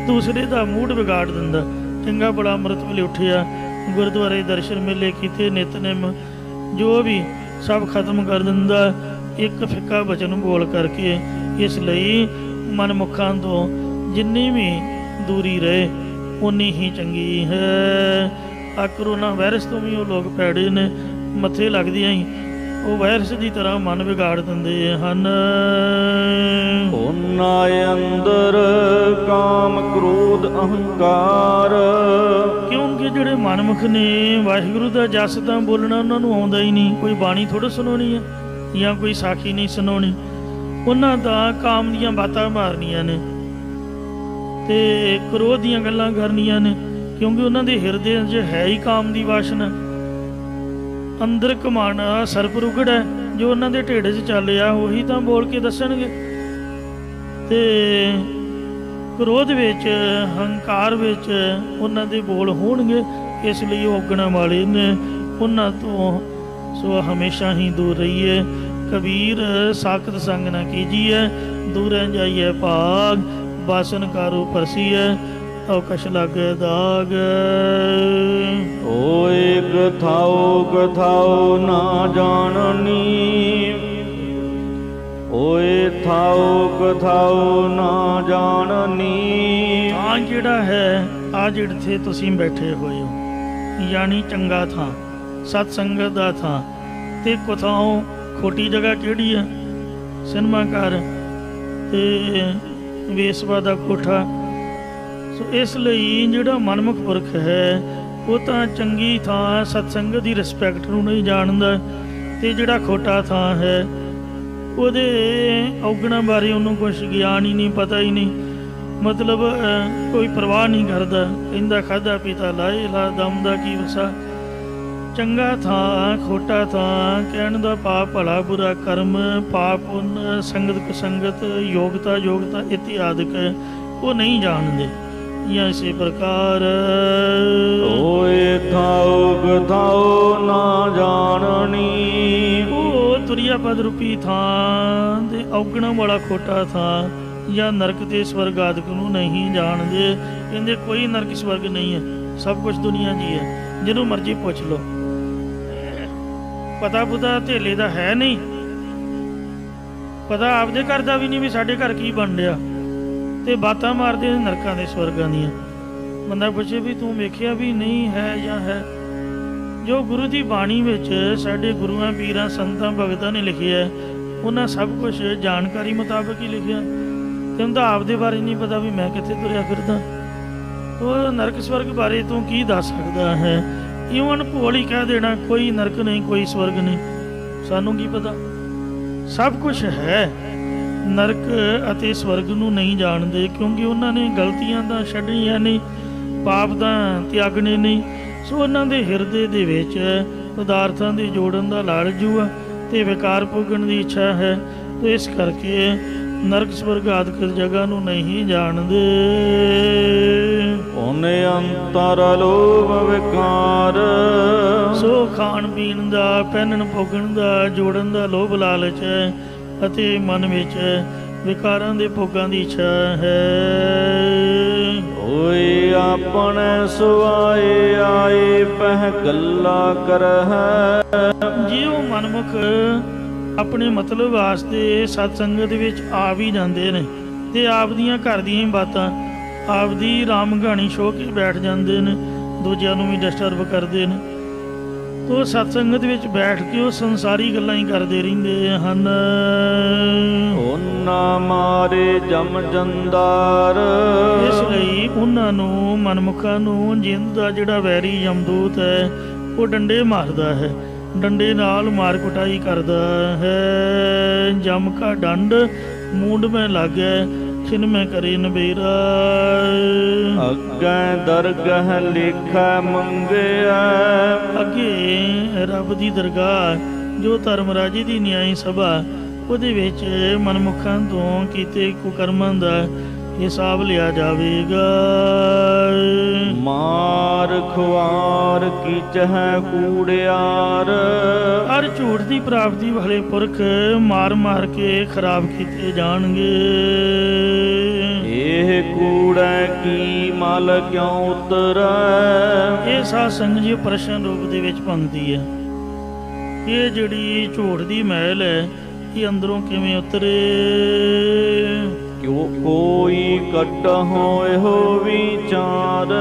ਦੂਸਰੇ ਦਾ ਮੂਡ ਵਿਗਾੜ ਦਿੰਦਾ। ਚੰਗਾ ਬੜਾ ਅੰਮ੍ਰਿਤ ਵੇਲੇ ਉੱਠਿਆ, ਗੁਰਦੁਆਰੇ ਦਰਸ਼ਨ ਮੇਲੇ ਕੀਤੇ, ਨਿਤਨੇਮ ਜੋ ਵੀ ਸਭ ਖਤਮ ਕਰ ਦਿੰਦਾ ਇੱਕ ਫਿੱਕਾ ਬਚਨ ਬੋਲ ਕਰਕੇ। ਇਸ ਲਈ ਮਨਮੁਖਾਂ ਤੋਂ ਜਿੰਨੀ ਵੀ ਦੂਰੀ ਰਹੇ ਉਨੀ ਹੀ ਚੰਗੀ ਹੈ। ਆ ਕਰੋਨਾ ਵਾਇਰਸ ਤੋਂ ਵੀ ਉਹ ਲੋਕ ਪੈੜੇ ਨੇ, ਮੱਥੇ ਲੱਗਦੀਆਂ ਹੀ ਉਹ ਵਾਇਰਸ ਦੀ ਤਰ੍ਹਾਂ ਮਨ ਵਿਗਾੜ ਦਿੰਦੇ ਹਨ। ਉਹਨਾਂ ਅੰਦਰ ਕਾਮ ਕ੍ਰੋਧ ਅਹੰਕਾਰ, ਕਿਉਂਕਿ ਜਿਹੜੇ ਮਨਮੁਖ ਨੇ ਵਾਹਿਗੁਰੂ ਦਾ ਜਸ ਤਾਂ ਬੋਲਣਾ ਉਹਨਾਂ ਨੂੰ ਆਉਂਦਾ ਹੀ ਨਹੀਂ। ਕੋਈ ਬਾਣੀ ਥੋੜ੍ਹਾ ਸੁਣਾਉਣੀ ਹੈ ਜਾਂ ਕੋਈ ਸਾਖੀ ਨਹੀਂ ਸੁਣਾਉਣੀ। ਉਹਨਾਂ ਦਾ ਕਾਮ ਦੀਆਂ ਬਾਤਾਂ ਮਾਰਨੀਆਂ ਨੇ ਤੇ ਕ੍ਰੋਧ ਦੀਆਂ ਗੱਲਾਂ ਕਰਨੀਆਂ ਨੇ, ਕਿਉਂਕਿ ਉਹਨਾਂ ਦੇ ਹਿਰਦੇ 'ਚ ਹੈ ਹੀ ਕਾਮ ਦੀ ਵਾਸ਼ਨਾ। ਅੰਦਰ ਕਮਾਣਾ ਸਰਪਰੁਗੜ ਹੈ, ਜੋ ਉਹਨਾਂ ਦੇ ਢਿੱਡ 'ਚ ਚੱਲਿਆ ਉਹੀ ਤਾਂ ਬੋਲ ਕੇ ਦੱਸਣਗੇ। ਤੇ ਕ੍ਰੋਧ ਵਿੱਚ ਹੰਕਾਰ ਵਿੱਚ ਉਹਨਾਂ ਦੇ ਬੋਲ ਹੋਣਗੇ। ਇਸ ਲਈ ਉਹ ਔਗਣਾਂ ਵਾਲੇ ਨੇ, ਉਹਨਾਂ ਤੋਂ ਸੋ ਹਮੇਸ਼ਾ ਹੀ ਦੂਰ ਰਹੀਏ। ਕਬੀਰ ਸਾਖਤ ਸੰਗ ਨਾ ਕੀਜੀਏ, ਦੂਰੈ ਜਾਈਏ ਭਾਗ। ਬਾਸਨ ਕਾਰੂ ਪਰਸੀਏ, ਔਕਸ਼ ਲਾਗੇ ਦਾਗ। ਓਏ ਕਥਾਉ ਕਥਾਉ ਨਾ ਜਾਣਨੀ, ਓਏ ਥਾਉ ਕਥਾਉ ਨਾ ਜਾਣਨੀ। ਤਾਂ ਜਿਹੜਾ ਹੈ ਆ ਜਿੱਥੇ ਤੁਸੀਂ ਬੈਠੇ ਹੋਏ ਹੋ, ਯਾਨੀ ਚੰਗਾ ਥਾਂ, ਸਤ ਸੰਗਤ ਦਾ ਥਾਂ, ਤੇ ਕੁਥਾਓ ਖੋਟੀ ਜਗ੍ਹਾ ਕਿਹੜੀ ਹੈ? ਸਿਨੇਮਾ ਘਰ ਤੇ ਵੇਸਵਾ ਦਾ ਕੋਠਾ। ਸੋ ਇਸ ਲਈ ਜਿਹੜਾ ਮਨਮੁਖ ਪੁਰਖ ਹੈ ਉਹ ਤਾਂ ਚੰਗੀ ਥਾਂ ਸਤਸੰਗਤ ਦੀ ਰਿਸਪੈਕਟ ਨੂੰ ਨਹੀਂ ਜਾਣਦਾ, ਤੇ ਜਿਹੜਾ ਖੋਟਾ ਥਾਂ ਹੈ ਉਹਦੇ ਔਗਣਾਂ ਬਾਰੇ ਉਹਨੂੰ ਕੁਛ ਗਿਆਨ ਹੀ ਨਹੀਂ, ਪਤਾ ਹੀ ਨਹੀਂ, ਮਤਲਬ ਕੋਈ ਪਰਵਾਹ ਨਹੀਂ ਕਰਦਾ, ਕਹਿੰਦਾ ਖਾਧਾ ਪੀਤਾ ਲਾਏ ਲਾ ਦਮ ਦਾ ਕੀ ਵਸਾ। ਚੰਗਾ ਥਾਂ ਖੋਟਾ ਥਾਂ, ਕਹਿਣ ਦਾ ਭਾਵ ਭਲਾ ਬੁਰਾ ਕਰਮ, ਪਾਪ ਪੁੰਨ, ਸੰਗਤ ਕੁਸੰਗਤ, ਯੋਗਤਾ ਇਤਿਆਦਿਕ ਉਹ ਨਹੀਂ ਜਾਣਦੇ। ਜਾਂ ਇਸੇ ਪ੍ਰਕਾਰ ਹੋਏ ਥਾਉ ਥਾਉ ਨਾ ਜਾਣਨੀ, ਉਹ ਤੁਰਿਆ ਪਦ ਰੂਪੀ ਥਾਂ ਦੇ ਔਗਣਾਂ ਵਾਲਾ ਖੋਟਾ ਥਾਂ, ਜਾਂ ਨਰਕ ਤੇ ਸਵਰਗ ਆਦਿਕ ਨੂੰ ਨਹੀਂ ਜਾਣਦੇ। ਕਹਿੰਦੇ ਕੋਈ ਨਰਕ ਸਵਰਗ ਨਹੀਂ ਹੈ, ਸਭ ਕੁਝ ਦੁਨੀਆ ਦੀ ਹੈ, ਜਿਹਨੂੰ ਮਰਜ਼ੀ ਪੁੱਛ ਲਓ। ਪਤਾ ਪੁਤਾ ਧੇਲੇ ਦਾ ਹੈ ਨਹੀਂ, ਪਤਾ ਆਪਦੇ ਘਰ ਦਾ ਵੀ ਨਹੀਂ ਵੀ ਸਾਡੇ ਘਰ ਕੀ ਬਣ ਰਿਹਾ, ਤੇ ਬਾਤਾਂ ਮਾਰਦੇ ਨਰਕਾਂ ਦੇ ਸਵਰਗਾਂ ਦੀਆਂ। ਬੰਦਾ ਪੁੱਛੇ ਵੀ ਤੂੰ ਵੇਖਿਆ ਵੀ ਨਹੀਂ ਹੈ ਜਾਂ ਹੈ। ਜੋ ਗੁਰੂ ਦੀ ਬਾਣੀ ਵਿੱਚ ਸਾਡੇ ਗੁਰੂਆਂ ਪੀਰਾਂ ਸੰਤਾਂ ਭਗਤਾਂ ਨੇ ਲਿਖਿਆ, ਉਹਨਾਂ ਸਭ ਕੁਝ ਜਾਣਕਾਰੀ ਮੁਤਾਬਕ ਹੀ ਲਿਖਿਆ, ਤੇ ਉਹਦਾ ਆਪਦੇ ਬਾਰੇ ਨਹੀਂ ਪਤਾ ਵੀ ਮੈਂ ਕਿੱਥੇ ਤੁਰਿਆ ਫਿਰਦਾ। ਉਹ ਨਰਕ ਸਵਰਗ ਬਾਰੇ ਤੂੰ ਕੀ ਦੱਸ ਸਕਦਾ ਹੈ? ਇਉਂ ਭੋਲ ਹੀ ਕਹਿ ਦੇਣਾ ਕੋਈ ਨਰਕ ਨਹੀਂ ਕੋਈ ਸਵਰਗ ਨਹੀਂ, ਸਾਨੂੰ ਕੀ ਪਤਾ। ਸਭ ਕੁਝ ਹੈ, ਨਰਕ ਅਤੇ ਸਵਰਗ ਨੂੰ ਨਹੀਂ ਜਾਣਦੇ, ਕਿਉਂਕਿ ਉਹਨਾਂ ਨੇ ਗਲਤੀਆਂ ਤਾਂ ਛੱਡਣੀਆਂ ਨਹੀਂ, ਪਾਪ ਤਾਂ ਤਿਆਗਣੇ ਨਹੀਂ। ਸੋ ਉਹਨਾਂ ਦੇ ਹਿਰਦੇ ਦੇ ਵਿੱਚ ਪਦਾਰਥਾਂ ਦੇ ਜੋੜਨ ਦਾ ਲਾਲਚੂ ਆ ਤੇ ਵਿਕਾਰ ਭੋਗਣ ਦੀ ਇੱਛਾ ਹੈ, ਤੇ ਇਸ ਕਰਕੇ ਨਰਕ ਸਵਰਗ ਆਦਿਕ ਜਗ੍ਹਾ ਨੂੰ ਨਹੀਂ ਜਾਣਦੇ। ਉਹਨੇ ਅੰਤਰ ਲੋਭ ਵਿਕਾਰ, ਸੋ ਖਾਣ ਪੀਣ ਦਾ, ਪਹਿਨਣ ਭੋਗਣ ਦਾ, ਜੋੜਨ ਦਾ ਲੋਭ ਲਾਲਚ ਹੈ, ਅਤੇ ਮਨ ਵਿੱਚ ਵਿਕਾਰਾਂ ਦੇ ਭੋਗਾਂ ਦੀ ਇੱਛਾ ਹੈ। ਹੋਏ ਆਪਣੇ ਸੁਆਏ ਆਏ ਪਹਿ ਗੱਲਾ ਕਰਹਿ, ਜੇ ਉਹ ਮਨਮੁਖ ਆਪਣੇ ਮਤਲਬ ਵਾਸਤੇ ਸਤ ਸੰਗਤ ਵਿੱਚ ਆ ਵੀ ਜਾਂਦੇ ਨੇ, ਤੇ ਆਪ ਦੀਆਂ ਘਰ ਦੀਆਂ ਬਾਤਾਂ, ਆਪ ਦੀ ਰਾਮ ਕਹਾਣੀ ਛੋਹ ਕੇ ਬੈਠ ਜਾਂਦੇ ਨੇ, ਦੂਜਿਆਂ ਨੂੰ ਵੀ ਡਿਸਟਰਬ ਕਰਦੇ ਨੇ, ਤੋ ਸਤ ਸੰਗਤ ਵਿੱਚ ਬੈਠ ਕੇ ਉਹ ਸੰਸਾਰੀ ਗੱਲਾਂ ਹੀ ਕਰਦੇ ਰਹਿੰਦੇ ਹਨ। ਉਹਨਾਂ ਮਾਰੇ ਜਮ ਜੰਦਾਰ, ਇਸ ਲਈ ਉਹਨਾਂ ਨੂੰ ਮਨਮੁਖਾਂ ਨੂੰ ਜਿੰਦ ਦਾ ਜਿਹੜਾ ਵੈਰੀ ਯਮਦੂਤ ਹੈ ਉਹ ਡੰਡੇ ਮਾਰਦਾ ਹੈ, ਡੰਡੇ ਨਾਲ ਮਾਰ ਕੁਟਾਈ ਕਰਦਾ ਹੈ। ਜਮ ਕਾ ਡੰਡ ਮੂੰਡ ਮੈਂ ਲਾਗੈ, ਖਿਨ ਮੈਂ ਕਰੇ ਨਬੇਰਾ। ਅੱਗੇ ਦਰਗਹ ਲਿਖੈ ਮੰਗਿਆ, ਅੱਗੇ ਰੱਬ ਦੀ ਦਰਗਾਹ ਜੋ ਧਰਮਰਾਜੇ ਦੀ ਨਿਆਈ ਸਭਾ, ਉਹਦੇ ਵਿੱਚ ਮਨਮੁਖਾਂ ਤੋਂ ਕੀਤੇ ਕੁਕਰਮਾਂ ਦਾ ਹਿਸਾਬ ਲਿਆ ਜਾਵੇਗਾ। ਮਾਰ ਖੁਆਰ ਕੀਚਹਿ ਕੂੜਿਆਰ, ਹਰ ਝੂਠ ਦੀ ਪ੍ਰਾਪਤੀ ਵਾਲੇ ਪੁਰਖ ਮਾਰ ਮਾਰ ਕੇ ਖਰਾਬ ਕੀਤੇ ਜਾਣਗੇ। ਇਹ ਕੂੜੈ ਕੀ ਮਲ ਕਿਉ ਉਤਰੈ, ਇਹ ਸਾਧ ਸੰਗਤ ਜੀ ਪ੍ਰਸ਼ਨ ਰੂਪ ਦੇ ਵਿੱਚ ਪੰਕਤੀ ਹੈ। ਇਹ ਜਿਹੜੀ ਝੂਠ ਦੀ ਮੈਲ ਹੈ ਇਹ ਅੰਦਰੋਂ ਕਿਵੇਂ ਉਤਰੇ? ਕਿਉ ਕੋਈ ਕੱਢਹੁ ਇਹੋ ਵਿਚਾਰ,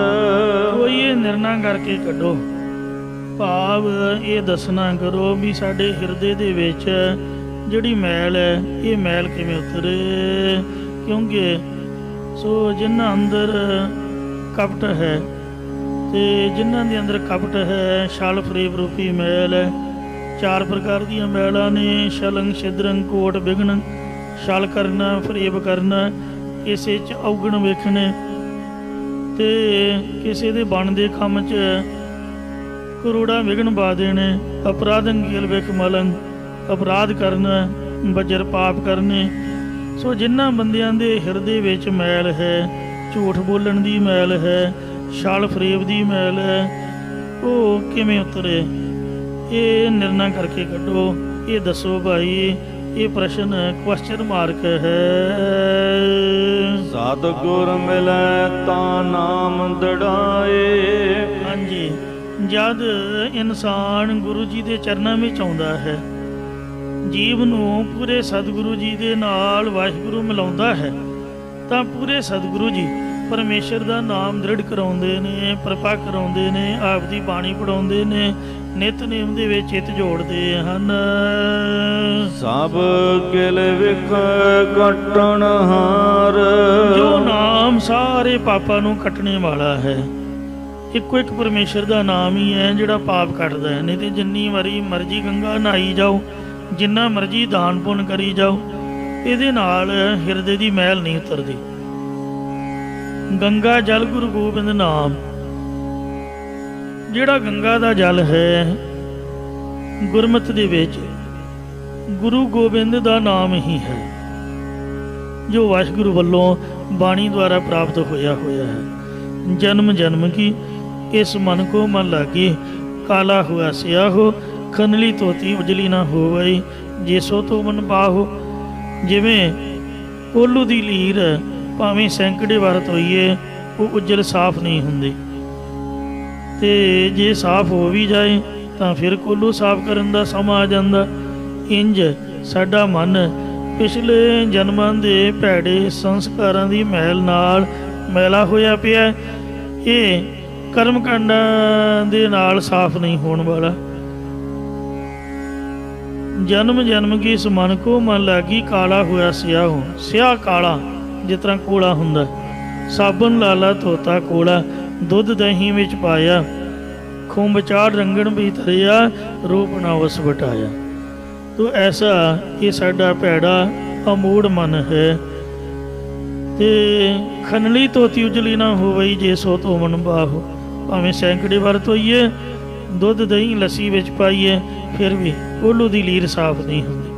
ਕੋਈ ਇਹ ਨਿਰਣਾ ਕਰਕੇ ਕੱਢੋ, ਭਾਵ ਇਹ ਦੱਸਣਾ ਕਰੋ ਵੀ ਸਾਡੇ ਹਿਰਦੇ ਦੇ ਵਿੱਚ ਜਿਹੜੀ ਮੈਲ ਹੈ ਇਹ ਮੈਲ ਕਿਵੇਂ ਉਤਰੇ। ਕਿਉਂਕਿ ਸੋ ਜਿਨ੍ਹਾਂ ਅੰਦਰ ਕਪਟ ਹੈ, ਤੇ ਜਿਨ੍ਹਾਂ ਦੇ ਅੰਦਰ ਕਪਟ ਹੈ, ਛਲ ਫਰੇਬ ਰੂਪੀ ਮੈਲ ਹੈ। 4 ਪ੍ਰਕਾਰ ਦੀਆਂ ਮੈਲਾਂ ਨੇ, ਛਲੰਗ ਛਿਦਰੰਗ ਕੋਟ ਵਿਘਨ, ਛਲ ਕਰਨਾ, ਫਰੇਬ ਕਰਨਾ, ਕਿਸੇ 'ਚ ਔਗਣ ਵੇਖਣੇ, ਤੇ ਕਿਸੇ ਦੇ ਬਣਦੇ ਕੰਮ 'ਚ ਕਰੋੜਾਂ ਵਿਘਨ ਪਾ ਦੇਣੇ। ਅਪਰਾਧੰ ਕੀਲ ਵਿਖ ਮਲੰਗ, ਅਪਰਾਧ ਕਰਨਾ, ਬੱਜਰ ਪਾਪ ਕਰਨੇ। ਸੋ ਜਿਨ੍ਹਾਂ ਬੰਦਿਆਂ ਦੇ ਹਿਰਦੇ ਵਿੱਚ ਮੈਲ ਹੈ, ਝੂਠ ਬੋਲਣ ਦੀ ਮੈਲ ਹੈ, ਛਲ ਫਰੇਬ ਦੀ ਮੈਲ ਹੈ, ਉਹ ਕਿਵੇਂ ਉਤਰੇ? ਇਹ ਨਿਰਣਾ ਕਰਕੇ ਕੱਢੋ, ਇਹ ਦੱਸੋ ਭਾਈ। ਇਹ ਪ੍ਰਸ਼ਨ ਕੁਐਸਚਨ ਮਾਰਕ ਹੈ। ਸਤਿਗੁਰ ਮਿਲੈ ਤਾਂ ਨਾਮ ਦੜਾਏ, ਹਾਂਜੀ, ਜਦ ਇਨਸਾਨ ਗੁਰੂ ਜੀ ਦੇ ਚਰਨਾਂ ਵਿੱਚ ਆਉਂਦਾ ਹੈ, ਜੀਵ ਨੂੰ ਪੂਰੇ ਸਤਿਗੁਰੂ ਜੀ ਦੇ ਨਾਲ ਵਾਹਿਗੁਰੂ ਮਿਲਾਉਂਦਾ ਹੈ, ਤਾਂ ਪੂਰੇ ਸਤਿਗੁਰੂ ਜੀ ਪਰਮੇਸ਼ਰ ਦਾ ਨਾਮ ਦ੍ਰਿੜ ਕਰਾਉਂਦੇ ਨੇ, ਪ੍ਰਪਾ ਕਰਾਉਂਦੇ ਨੇ, ਆਪ ਦੀ ਬਾਣੀ ਪੜਾਉਂਦੇ ਨੇ, ਨਿਤਨੇਮ ਦੇ ਵਿੱਚ ਚਿੱਤ ਜੋੜਦੇ ਹਨ। ਸਭ ਕਿਲ ਵਿਖ ਕੱਟਣ ਹਾਰ, ਜੋ ਨਾਮ ਸਾਰੇ ਪਾਪਾਂ ਨੂੰ ਕੱਟਣੇ ਵਾਲਾ ਹੈ। ਇੱਕੋ ਇੱਕ ਪਰਮੇਸ਼ਰ ਦਾ ਨਾਮ ਹੀ ਹੈ ਜਿਹੜਾ ਪਾਪ ਕੱਟਦਾ ਹੈ। ਨਹੀਂ ਤੇ ਜਿੰਨੀ ਵਾਰੀ ਮਰਜ਼ੀ ਗੰਗਾ ਨਹਾਈ ਜਾਓ, ਜਿੰਨਾ ਮਰਜ਼ੀ ਦਾਨ ਪੁੰਨ ਕਰੀ ਜਾਓ, ਇਹਦੇ ਨਾਲ ਹਿਰਦੇ ਦੀ ਮੈਲ ਨਹੀਂ ਉਤਰਦੀ। ਗੰਗਾ ਜਲ ਗੁਰੂ ਗੋਬਿੰਦ ਨਾਮ, ਜਿਹੜਾ ਗੰਗਾ ਦਾ ਜਲ ਹੈ ਗੁਰਮਤ ਦੇ ਵਿੱਚ ਗੁਰੂ ਗੋਬਿੰਦ ਦਾ ਨਾਮ ਹੀ ਹੈ, ਜੋ ਵਾਹਿਗੁਰੂ ਵੱਲੋਂ ਬਾਣੀ ਦੁਆਰਾ ਪ੍ਰਾਪਤ ਹੋਇਆ ਹੈ। ਜਨਮ ਜਨਮ ਕੀ ਇਸ ਮਨ ਕੋ ਮਨ ਲਾਗੇ, ਕਾਲਾ ਹੁਆ ਸਿਆ ਹੋ, ਖਨਲੀ ਧੋਤੀ ਉਜਲੀ ਨਾ ਹੋਵਈ, ਜੇ ਸੋ ਤੋ ਮਨ ਪਾਹੋ। ਜਿਵੇਂ ਕੋਲੂ ਦੀ ਲੀਰ ਭਾਵੇਂ ਸੈਂਕੜੇ ਵਾਰ ਧੋਈਏ ਉਹ ਉਜਲ ਸਾਫ਼ ਨਹੀਂ ਹੁੰਦੀ, ਤੇ ਜੇ ਸਾਫ਼ ਹੋ ਵੀ ਜਾਏ ਤਾਂ ਫਿਰ ਕੋਲੂ ਸਾਫ਼ ਕਰਨ ਦਾ ਸਮਾਂ ਆ ਜਾਂਦਾ। ਇੰਜ ਸਾਡਾ ਮਨ ਪਿਛਲੇ ਜਨਮਾਂ ਦੇ ਭੈੜੇ ਸੰਸਕਾਰਾਂ ਦੀ ਮੈਲ ਨਾਲ ਮੈਲਾ ਹੋਇਆ ਪਿਆ। ਇਹ ਕਰਮ ਕਾਂਡਾਂ ਦੇ ਨਾਲ ਸਾਫ਼ ਨਹੀਂ ਹੋਣ ਵਾਲਾ। ਜਨਮ ਜਨਮ ਕੀ ਇਸ ਮਨ ਕੋ ਮਨ ਲਾਗੀ, ਕਾਲਾ ਹੋਇਆ ਸਿਆ ਹੋ। ਸਿਆ ਕਾਲਾ ਜਿਸ ਤਰ੍ਹਾਂ ਕੋਲਾ ਹੁੰਦਾ, ਸਾਬਣ ਲਾਲਾ ਧੋਤਾ ਕੋਲਾ, ਦੁੱਧ ਦਹੀਂ ਵਿੱਚ ਪਾਇਆ, ਖੁੰਬ ਚਾੜ ਰੰਗਣ ਵੀ ਧਰਿਆ, ਰੂਪ ਨਾ ਉਸ ਵਟਾਇਆ। ਤੋ ਐਸਾ ਇਹ ਸਾਡਾ ਭੈੜਾ ਅਮੂੜ ਮਨ ਹੈ। ਤੇ ਖਨਲੀ ਧੋਤੀ ਉਜਲੀ ਨਾ ਹੋਵਈ, ਜੇ ਸੋ ਤੋ ਮਨ ਬਾਹੋ। ਭਾਵੇਂ ਸੈਂਕੜੇ ਵਾਰ ਧੋਈਏ, ਦੁੱਧ ਦਹੀਂ ਲੱਸੀ ਵਿੱਚ ਪਾਈਏ, ਫਿਰ ਵੀ ਕੋਲੂ ਦੀ ਲੀਰ ਸਾਫ਼ ਨਹੀਂ ਹੁੰਦੀ।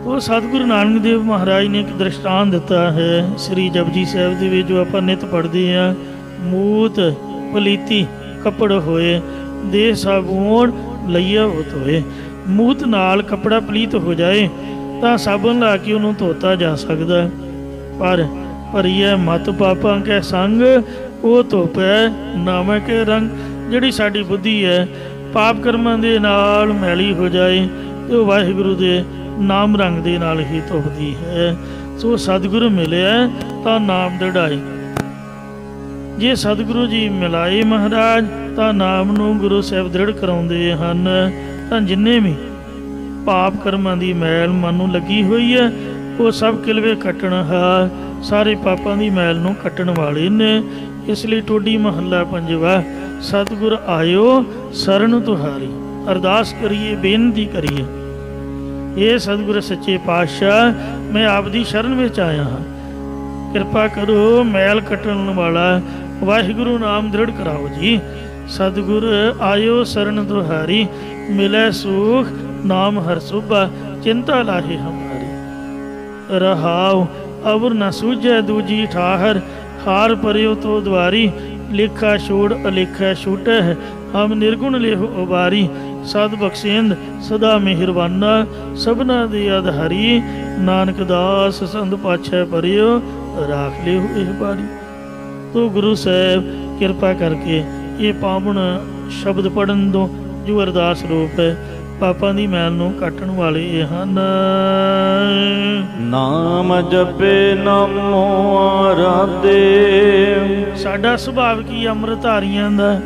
ਉਹ ਸਤਿਗੁਰੂ ਨਾਨਕ ਦੇਵ ਮਹਾਰਾਜ ਨੇ ਇੱਕ ਦ੍ਰਿਸ਼ਟਾਂਤ ਦਿੱਤਾ ਹੈ ਸ੍ਰੀ ਜਪਜੀ ਸਾਹਿਬ ਦੇ ਵਿੱਚ, ਜੋ ਆਪਾਂ ਨਿਤ ਪੜ੍ਹਦੇ ਹਾਂ। ਮੂਤ ਪਲੀਤੀ ਕੱਪੜ ਹੋਏ, ਦੇਹ ਸਾਬੂਨ ਲਈਆ ਹੋਤ ਹੋਏ। ਮੂਤ ਨਾਲ ਕੱਪੜਾ ਪਲੀਤ ਹੋ ਜਾਏ ਤਾਂ ਸਾਬਣ ਲਾ ਕੇ ਉਹਨੂੰ ਧੋਤਾ ਜਾ ਸਕਦਾ, ਪਰ ਭਰੀਏ ਮਤ ਪਾਪਾਂ ਕੇ ਸੰਗ, ਉਹ ਧੋਪੈ ਨਾਮੈ ਕੇ ਰੰਗ। ਜਿਹੜੀ ਸਾਡੀ ਬੁੱਧੀ ਹੈ ਪਾਪ ਕਰਮਾਂ ਦੇ ਨਾਲ ਮੈਲੀ ਹੋ ਜਾਏ ਤੇ ਉਹ ਵਾਹਿਗੁਰੂ ਦੇ ਨਾਮ ਰੰਗ ਦੇ ਨਾਲ ਹੀ ਧੋਪਦੀ ਹੈ। ਸੋ ਸਤਿਗੁਰੂ ਮਿਲਿਆ ਤਾਂ ਨਾਮ ਦ੍ਰਿੜਾਏ। ਜੇ ਸਤਿਗੁਰੂ ਜੀ ਮਿਲਾਏ ਮਹਾਰਾਜ ਤਾਂ ਨਾਮ ਨੂੰ ਗੁਰੂ ਸਾਹਿਬ ਦ੍ਰਿੜ ਕਰਾਉਂਦੇ ਹਨ। ਤਾਂ ਜਿੰਨੇ ਵੀ ਪਾਪ ਕਰਮਾਂ ਦੀ ਮੈਲ ਮਨ ਨੂੰ ਲੱਗੀ ਹੋਈ ਹੈ ਉਹ ਸਭ ਕਿਲਵੇ ਕੱਟਣ ਹਾਰ, ਸਾਰੇ ਪਾਪਾਂ ਦੀ ਮੈਲ ਨੂੰ ਕੱਟਣ ਵਾਲੇ ਨੇ। ਇਸ ਲਈ ਟੋਡੀ ਮਹੱਲਾ ਪੰਜਵਾ, ਸਤਿਗੁਰ ਆਇਓ ਸਰਨ ਤੁਹਾਰੀ। ਅਰਦਾਸ ਕਰੀਏ, ਬੇਨਤੀ ਕਰੀਏ, ਇਹ ਸਤਿਗੁਰ ਸੱਚੇ ਪਾਤਸ਼ਾਹ ਮੈਂ ਆਪ ਦੀ ਸ਼ਰਨ ਵਿੱਚ ਆਇਆ ਹਾਂ, ਕਿਰਪਾ ਕਰੋ ਮੈਲ ਕੱਟਣ ਵਾਲਾ ਵਾਹਿਗੁਰੂ ਨਾਮ ਦ੍ਰਿੜ ਕਰਾਓ ਜੀ। ਸਤਿਗੁਰ ਆਇਓ ਸਰਨ ਤੁਹਾਰੀ, ਮਿਲੇ ਸੁਖ ਨਾਮ ਹਰ ਸੁਭਾ, ਚਿੰਤਾ ਲਾਹੇ ਹਮਾਰੀ। ਰਹਾਉ ਅਵਰ ਨ ਸੂਝੈ ਦੂਜੀ ਠਾਹਰ, ਹਾਰ ਪਰਿਓ ਤੋ ਦਵਾਰੀ, ਲਿਖਾ ਛੋੜ ਅਲਿਖਾ ਛੂਟੈ, ਹਮ ਨਿਰਗੁਣ ਲੇਹੁ ਉਬਾਰੀ। ਸਦ ਬਖਸ਼ੇਂਦ ਸਦਾ ਮਿਹਰਬਾਨਾ, ਸਭਨਾ ਦੇ ਆਧਾਰੀ, ਨਾਨਕ ਦਾਸ ਸੰਤ ਪਾਛੈ ਪਰਿਓ, ਰਾਖ ਲਿਹੁ ਇਹ ਬਾਰੀ। ਤੋ ਗੁਰੂ ਸਾਹਿਬ ਕਿਰਪਾ ਕਰਕੇ ਇਹ ਪਾਵਨ ਸ਼ਬਦ ਪੜ੍ਹਨ ਤੋਂ ਜੋ ਅਰਦਾਸ ਰੂਪ ਹੈ, ਪਾਪਾਂ ਦੀ ਮੈਲ ਨੂੰ ਕੱਟਣ ਵਾਲੇ ਹਨ। ਨਾਮ ਜਪੇ ਨਾਮੋ ਆਰਾਧੇ। ਸਾਡਾ ਸੁਭਾਵ ਕੀ ਅੰਮ੍ਰਿਤਧਾਰੀਆਂ ਦਾ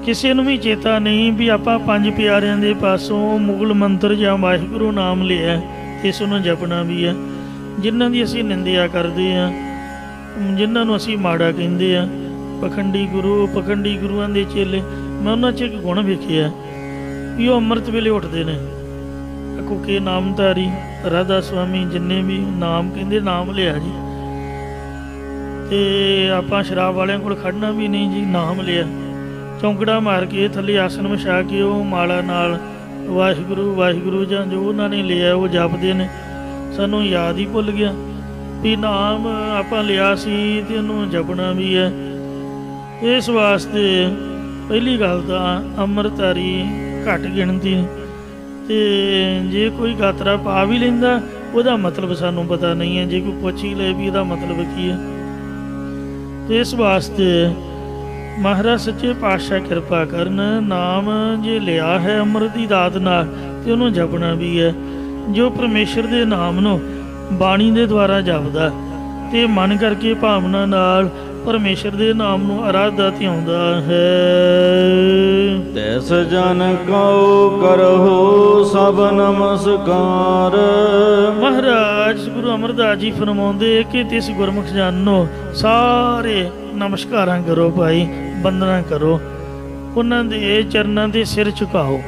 ਕਿਸੇ ਨੂੰ ਵੀ ਚੇਤਾ ਨਹੀਂ ਵੀ ਆਪਾਂ ਪੰਜ ਪਿਆਰਿਆਂ ਦੇ ਪਾਸੋਂ ਮੂਲ ਮੰਤਰ ਜਾਂ ਵਾਹਿਗੁਰੂ ਨਾਮ ਲਿਆ, ਇਸ ਨੂੰ ਜਪਣਾ ਵੀ ਹੈ। ਜਿਨ੍ਹਾਂ ਦੀ ਅਸੀਂ ਨਿੰਦਿਆ ਕਰਦੇ ਹਾਂ, ਜਿਨ੍ਹਾਂ ਨੂੰ ਅਸੀਂ ਮਾੜਾ ਕਹਿੰਦੇ ਹਾਂ, ਪਖੰਡੀ ਗੁਰੂ, ਪਖੰਡੀ ਗੁਰੂਆਂ ਦੇ ਚੇਲੇ, ਮੈਂ ਉਹਨਾਂ 'ਚ ਇੱਕ ਗੁਣ ਵੇਖਿਆ ਵੀ ਉਹ ਅੰਮ੍ਰਿਤ ਵੇਲੇ ਉੱਠਦੇ ਨੇ। ਕੁਕੇ ਨਾਮਧਾਰੀ, ਰਾਧਾ ਸੁਆਮੀ, ਜਿੰਨੇ ਵੀ ਨਾਮ ਕਹਿੰਦੇ ਨਾਮ ਲਿਆ ਜੀ। ਤੇ ਆਪਾਂ ਸ਼ਰਾਬ ਵਾਲਿਆਂ ਕੋਲ ਖੜਨਾ ਵੀ ਨਹੀਂ ਜੀ, ਨਾਮ ਲਿਆ। ਚੌਂਕੜਾ ਮਾਰ ਕੇ ਥੱਲੇ ਆਸਣ ਵਿਛਾ ਕੇ ਉਹ ਮਾਲਾ ਨਾਲ ਵਾਹਿਗੁਰੂ ਵਾਹਿਗੁਰੂ ਜਾਂ ਜੋ ਉਹਨਾਂ ਨੇ ਲਿਆ ਉਹ ਜਪਦੇ ਨੇ। ਸਾਨੂੰ ਯਾਦ ਹੀ ਭੁੱਲ ਗਿਆ ਵੀ ਨਾਮ ਆਪਾਂ ਲਿਆ ਸੀ ਤੇ ਉਹਨੂੰ ਜਪਣਾ ਵੀ ਹੈ। ਇਸ ਵਾਸਤੇ ਪਹਿਲੀ ਗੱਲ ਤਾਂ ਅੰਮ੍ਰਿਤਧਾਰੀ ਘੱਟ ਗਿਣਤੀ, ਤੇ ਜੇ ਕੋਈ ਗਾਤਰਾ ਪਾ ਵੀ ਲੈਂਦਾ ਉਹਦਾ ਮਤਲਬ ਸਾਨੂੰ ਪਤਾ ਨਹੀਂ ਹੈ। ਜੇ ਕੋਈ ਪੁੱਛ ਹੀ ਲਏ ਵੀ ਇਹਦਾ ਮਤਲਬ ਕੀ ਹੈ, ਤੇ ਇਸ ਵਾਸਤੇ ਮਹਾਰਾਜ ਸੱਚੇ ਪਾਤਸ਼ਾਹ ਕਿਰਪਾ ਕਰਨ। ਨਾਮ ਜੇ ਲਿਆ ਹੈ ਅੰਮ੍ਰਿਤ ਦੀ ਦਾਤ ਨਾਲ ਤੇ ਉਹਨੂੰ ਜਪਣਾ ਵੀ ਹੈ। ਜੋ ਪਰਮੇਸ਼ਰ ਦੇ ਨਾਮ ਨੂੰ ਬਾਣੀ ਦੇ ਦੁਆਰਾ ਜਪਦਾ ਤੇ ਮਨ ਕਰਕੇ ਭਾਵਨਾ ਨਾਲ ਪਰਮੇਸ਼ਰ ਦੇ ਨਾਮ ਨੂੰ ਅਰਾਧਾ ਧਿਆਉਂਦਾ ਹੈ। ਤੈਸ ਜਨ ਕਉ ਕਰਹੁ ਸਭ ਨਮਸਕਾਰ। ਮਹਾਰਾਜ ਗੁਰੂ ਅਮਰਦਾਸ ਜੀ ਫਰਮਾਉਂਦੇ ਕਿ ਤਿਸ ਗੁਰਮੁਖ ਜਨ ਨੂੰ ਸਾਰੇ ਨਮਸਕਾਰਾਂ ਕਰੋ ਭਾਈ, ਬੰਦਨਾ ਕਰੋ, ਉਹਨਾਂ ਦੇ ਚਰਨਾਂ ਦੇ ਸਿਰ ਝੁਕਾਓ।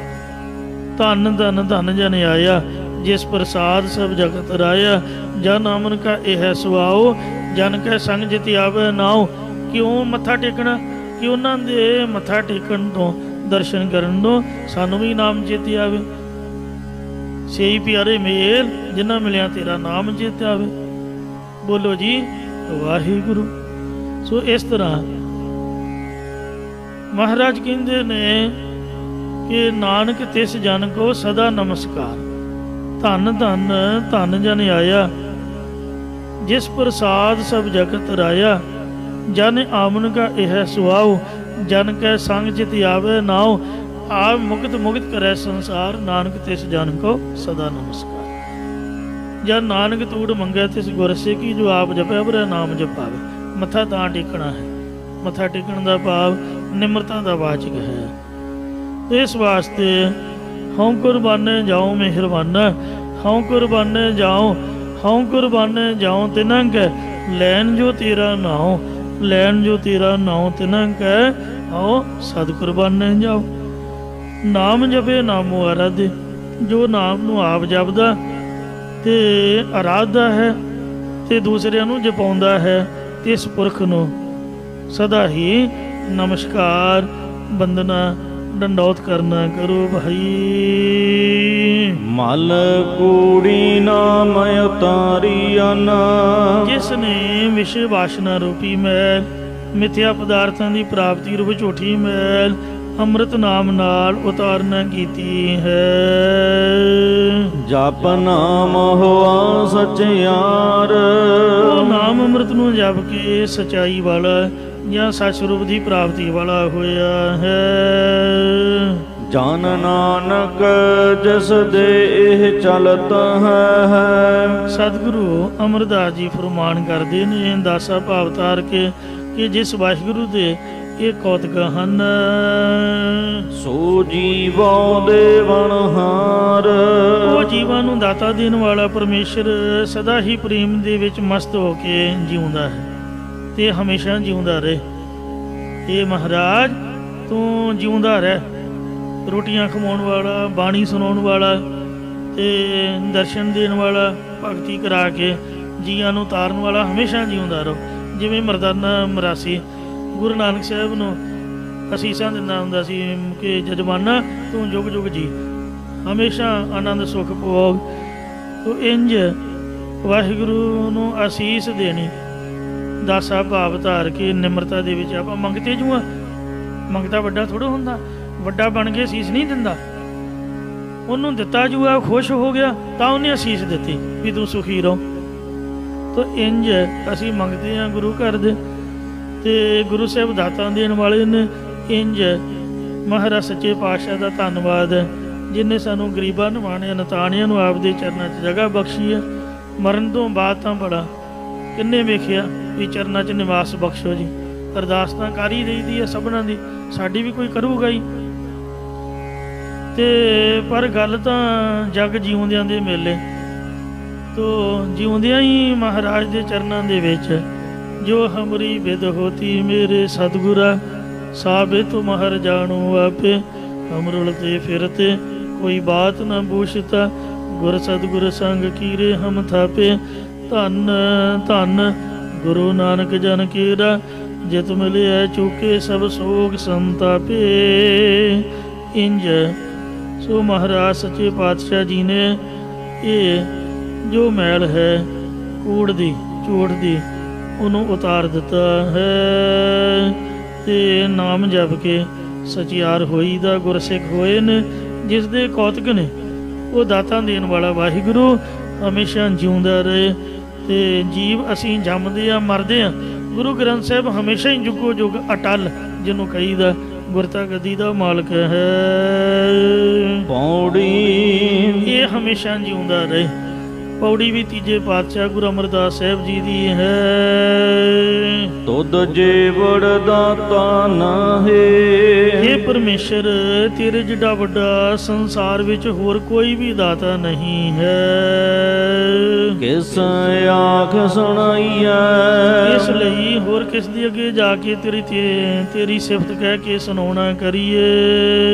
ਧੰਨ ਧੰਨ ਧੰਨ ਜਨ ਆਇਆ, ਜਿਸ ਪ੍ਰਸਾਦ ਸਭ ਜਗਤ ਰਾਇਆ। ਜਨ ਅਮਨ ਕਾ ਇਹ ਸੁਆਓ, ਜਨ ਕੈ ਸੰਗ ਜਿਤ ਆਵੇ ਨਾਉ। ਕਿਉਂ ਮੱਥਾ ਟੇਕਣਾ? ਕਿ ਉਹਨਾਂ ਦੇ ਮੱਥਾ ਟੇਕਣ ਤੋਂ, ਦਰਸ਼ਨ ਕਰਨ ਤੋਂ ਸਾਨੂੰ ਵੀ ਨਾਮ ਚੇਤੇ ਆਵੇ। ਸਹੀ ਪਿਆਰੇ ਮੇਲ ਜਿਨ੍ਹਾਂ ਮਿਲਿਆ ਤੇਰਾ ਨਾਮ ਚੇਤੇ ਆਵੇ। ਬੋਲੋ ਜੀ ਵਾਹਿਗੁਰੂ। ਸੋ ਇਸ ਤਰ੍ਹਾਂ ਮਹਾਰਾਜ ਕਹਿੰਦੇ ਨੇ ਕਿ ਨਾਨਕ ਤਿਸ ਜਨ ਕੋ ਸਦਾ ਨਮਸਕਾਰ। ਧੰਨ ਧੰਨ ਧੰਨ ਜਨ ਆਇਆ, ਜਿਸ ਪ੍ਰਸਾਦ ਸਭ ਜਗਤ ਰਾਇਆ। ਜਨ ਆਮਨ ਕਾ ਇਹ ਸੁਆਉ, ਜਨ ਕੈ ਸੰਗ ਚਿਤ ਆਵੇ ਨਾਉ। ਆਪ ਮੁਕਤ ਮੁਕਤ ਕਰੈ ਸੰਸਾਰ, ਨਾਨਕ ਤਿਸ ਜਨ ਕੋ ਸਦਾ ਨਮਸਕਾਰ। ਜਦ ਨਾਨਕ ਤੂੜ ਮੰਗੈ ਤਿਸ ਗੁਰ ਸੇਖੀ, ਜੋ ਆਪ ਜਪੈ ਬਰੇ ਨਾਮ ਜਪਾਵੇ। ਮੱਥਾ ਤਾਂ ਟੇਕਣਾ ਹੈ। ਮੱਥਾ ਟੇਕਣ ਦਾ ਭਾਵ ਨਿਮਰਤਾ ਦਾ ਵਾਚਕ ਹੈ। ਇਸ ਵਾਸਤੇ ਹਉ ਕੁਰਬਾਨੇ ਜਾਉ ਮਿਹਰਬਾਨਾ, ਹਉ ਕੁਰਬਾਨੇ ਜਾਉ, ਹਉ ਕੁਰਬਾਨੇ ਜਾਉ ਤਿਨਾਂ ਕੈ। ਲੈਣ ਜੋ ਤੇਰਾ ਨਾਉ, ਲੈਣ ਜੋ ਤੇਰਾ ਨਾਉ ਤਿਨਾਂ ਕੈ। ਹਉ ਸਦ ਕੁਰਬਾਨੇ ਜਾਉ। ਨਾਮ ਜਪੇ ਨਾਮੋ ਆਰਾਧੇ। ਜੋ ਨਾਮ ਨੂੰ ਆਪ ਜਪਦਾ ਤੇ ਆਰਾਧਦਾ ਹੈ ਤੇ ਦੂਸਰਿਆਂ ਨੂੰ ਜਪਾਉਂਦਾ ਹੈ, ਤੇ ਇਸ ਪੁਰਖ ਨੂੰ ਸਦਾ ਹੀ ਨਮਸਕਾਰ, ਬੰਦਨਾ, ਡੰਡੌਤ ਕਰਨਾ ਕਰੋ ਭਾਈ। ਮਲ ਕੂੜੀ ਨਾਮ ਉਤਾਰੀਅਨ। ਜਿਸ ਨੇ ਵਿਸ਼ੇ ਵਾਸ਼ਨਾ ਰੂਪੀ ਮੈਲ, ਮਿਥਿਆ ਪਦਾਰਥਾਂ ਦੀ ਪ੍ਰਾਪਤੀ ਰੂਪ ਝੂਠੀ ਮੈਲ ਅੰਮ੍ਰਿਤ ਨਾਮ ਨਾਲ ਉਤਾਰਨਾ ਕੀਤੀ ਹੈ। ਜਪ ਨਾਮ ਹੋਆ ਸਚਿਆਰ। ਉਹ ਨਾਮ ਅੰਮ੍ਰਿਤ ਨੂੰ ਜਪ ਕੇ ਸਚਾਈ ਵਾਲਾ ਜਾਂ ਸੱਚ ਸਰੂਪ ਦੀ ਪ੍ਰਾਪਤੀ ਵਾਲਾ ਹੋਇਆ ਹੈ। ਜਨ ਨਾਨਕ ਜਿਸ ਦੇ ਇਹ ਚਲਤ ਹੈ। ਸਤਿਗੁਰੂ ਅਮਰਦਾਸ ਜੀ ਫਰਮਾਨ ਕਰਦੇ ਨੇ ਦਾਸਾ ਭਾਵ ਤਾਰ ਕੇ ਕਿ ਜਿਸ ਵਾਹਿਗੁਰੂ ਦੇ ਇਹ ਕੌਤਕ ਹਨ। ਸੋ ਜੀਵੋ ਦੇਵਨਹਾਰ। ਉਹ ਜੀਵਾਂ ਨੂੰ ਦਾਤਾ ਦੇਣ ਵਾਲਾ ਪਰਮੇਸ਼ਰ ਸਦਾ ਹੀ ਪ੍ਰੇਮ ਦੇ ਵਿੱਚ ਮਸਤ ਹੋ ਕੇ ਜਿਉਂਦਾ ਹੈ ਤੇ ਹਮੇਸ਼ਾ ਜਿਉਂਦਾ ਰਹੇ। ਇਹ ਮਹਾਰਾਜ ਤੂੰ ਜਿਉਂਦਾ ਰਹਿ। ਰੋਟੀਆਂ ਖਵਾਉਣ ਵਾਲਾ, ਬਾਣੀ ਸੁਣਾਉਣ ਵਾਲਾ ਤੇ ਦਰਸ਼ਨ ਦੇਣ ਵਾਲਾ, ਭਗਤੀ ਕਰਾ ਕੇ ਜੀਆਂ ਨੂੰ ਤਾਰਨ ਵਾਲਾ ਹਮੇਸ਼ਾ ਜਿਉਂਦਾ ਰਹੋ। ਜਿਵੇਂ ਮਰਦਾਨਾ ਮਰਾਸੀ ਗੁਰੂ ਨਾਨਕ ਸਾਹਿਬ ਨੂੰ ਅਸੀਸਾਂ ਦਿੰਦਾ ਹੁੰਦਾ ਸੀ ਕਿ ਜਜਮਾਨਾ ਤੂੰ ਜੁਗ ਜੁਗ ਜੀ, ਹਮੇਸ਼ਾ ਆਨੰਦ ਸੁਖ ਭੋਗ। ਤੂੰ ਇੰਝ ਵਾਹਿਗੁਰੂ ਨੂੰ ਅਸੀਸ ਦੇਣੀ, ਦਾਸਾ ਭਾਵ ਧਾਰ ਕੇ ਨਿਮਰਤਾ ਦੇ ਵਿੱਚ। ਆਪਾਂ ਮੰਗਤੇ ਜੂਆਂ, ਮੰਗਤਾ ਵੱਡਾ ਥੋੜ੍ਹਾ ਹੁੰਦਾ। ਵੱਡਾ ਬਣ ਕੇ ਅਸੀਸ ਨਹੀਂ ਦਿੰਦਾ। ਉਹਨੂੰ ਦਿੱਤਾ ਜੂਆ, ਖੁਸ਼ ਹੋ ਗਿਆ ਤਾਂ ਉਹਨੇ ਅਸੀਸ ਦਿੱਤੀ ਵੀ ਤੂੰ ਸੁਖੀ ਰਹੋ। ਤਾਂ ਇੰਝ ਅਸੀਂ ਮੰਗਦੇ ਹਾਂ ਗੁਰੂ ਘਰ ਦੇ, ਤੇ ਗੁਰੂ ਸਾਹਿਬ ਦਾਤਾਂ ਦੇਣ ਵਾਲੇ ਨੇ। ਇੰਝ ਮਹਾਰਾਜ ਸੱਚੇ ਪਾਤਸ਼ਾਹ ਦਾ ਧੰਨਵਾਦ ਹੈ ਜਿਹਨੇ ਸਾਨੂੰ ਗਰੀਬਾਂ ਨਿਮਾਣਿਆਂ ਨਤਾਣਿਆਂ ਨੂੰ ਆਪਦੇ ਚਰਨਾਂ 'ਚ ਜਗ੍ਹਾ ਬਖਸ਼ੀ ਹੈ। ਮਰਨ ਤੋਂ ਬਾਅਦ ਤਾਂ ਬੜਾ ਕਿੰਨੇ ਵੇਖਿਆ ਵੀ ਚਰਨਾਂ 'ਚ ਨਿਵਾਸ ਬਖਸ਼ੋ ਜੀ। ਅਰਦਾਸ ਤਾਂ ਕਰ ਹੀ ਰਹੀ ਦੀ ਹੈ ਸਭਨਾਂ ਦੀ, ਸਾਡੀ ਵੀ ਕੋਈ ਕਰੂਗਾ ਹੀ। ਤੇ ਪਰ ਗੱਲ ਤਾਂ ਜਗ ਜਿਉਂਦਿਆਂ ਦੇ ਮੇਲੇ ਤੋਂ ਜਿਉਂਦਿਆਂ ਹੀ ਮਹਾਰਾਜ ਦੇ ਚਰਨਾਂ ਦੇ ਵਿੱਚ ਜੋ ਹਮਰੀ ਬਿਦ ਹੋਤੀ ਮੇਰੇ ਸਤਿਗੁਰਾ ਸਾਬੇ ਤੁਮਹਰ ਜਾਣੂ ਆਪੇ। ਹਮਰੁਲ ਤੇ ਫਿਰਤੇ ਕੋਈ ਬਾਤ ਨਾ ਬੂਸ਼ਤਾ, ਗੁਰ ਸਤਿਗੁਰ ਸੰਗ ਕੀਰੇ ਹਮ ਥਾਪੇ। ਧੰਨ ਧੰਨ ਗੁਰੂ ਨਾਨਕ ਜਨ ਕੇਰਾ, ਜਿਤ ਮਿਲਿਆ ਚੁਕੇ ਸਭ ਸੋਗ ਸੰਤਾਪੇ। ਇੰਜ ਸੋ ਮਹਾਰਾਜ ਸੱਚੇ ਪਾਤਸ਼ਾਹ ਜੀ ਨੇ ਇਹ ਜੋ ਮੈਲ ਹੈ ਕੂੜ ਦੀ, ਝੂਠ ਦੀ, ਉਹਨੂੰ ਉਤਾਰ ਦਿੱਤਾ ਹੈ। ਤੇ ਨਾਮ ਜਪ ਕੇ ਸਚਿਆਰ ਹੋਈ ਦਾ ਗੁਰਸਿੱਖ ਹੋਏ ਨੇ। ਜਿਸ ਦੇ ਕੌਤਕ ਨੇ ਉਹ ਦਾਤਾਂ ਦੇਣ ਵਾਲਾ ਵਾਹਿਗੁਰੂ ਹਮੇਸ਼ਾ ਜਿਉਂਦਾ ਰਹੇ। ਤੇ ਜੀਵ ਅਸੀਂ ਜੰਮਦੇ ਆ ਮਰਦੇ ਆ, ਗੁਰੂ ਗ੍ਰੰਥ ਸਾਹਿਬ ਹਮੇਸ਼ਾ ਹੀ ਜੁਗੋ ਜੁਗ ਅਟਲ, ਜਿਹਨੂੰ ਕਹੀਦਾ ਗੁਰਤਾ ਗੱਦੀ ਦਾ ਮਾਲਕ ਹੈ। ਪੌੜੀ ਇਹ ਹਮੇਸ਼ਾ ਜਿਉਂਦਾ ਰਹੇ। ਪੌੜੀ ਵੀ ਤੀਜੇ ਪਾਤਸ਼ਾਹ ਗੁਰੂ ਅਮਰਦਾਸ ਸਾਹਿਬ ਜੀ ਦੀ ਹੈ। ਤੁਧ ਜੀਵੜ ਦਾਤਾ ਨਾਹੀ, हे ਪਰਮੇਸ਼ਰ ਤੇਰੇ ਜਿੱਡਾ ਵੱਡਾ ਸੰਸਾਰ ਵਿੱਚ ਹੋਰ ਕੋਈ ਵੀ ਦਾਤਾ ਨਹੀਂ ਹੈ। ਕਿਸ ਆਖ ਸੁਣਾਈਐ, ਇਸ ਲਈ ਹੋਰ ਕਿਸ ਦੇ ਅੱਗੇ ਜਾ ਕੇ ਤੇਰੀ ਸਿਫਤ ਕਹਿ ਕੇ ਸੁਣਾਉਣਾ ਕਰੀਏ।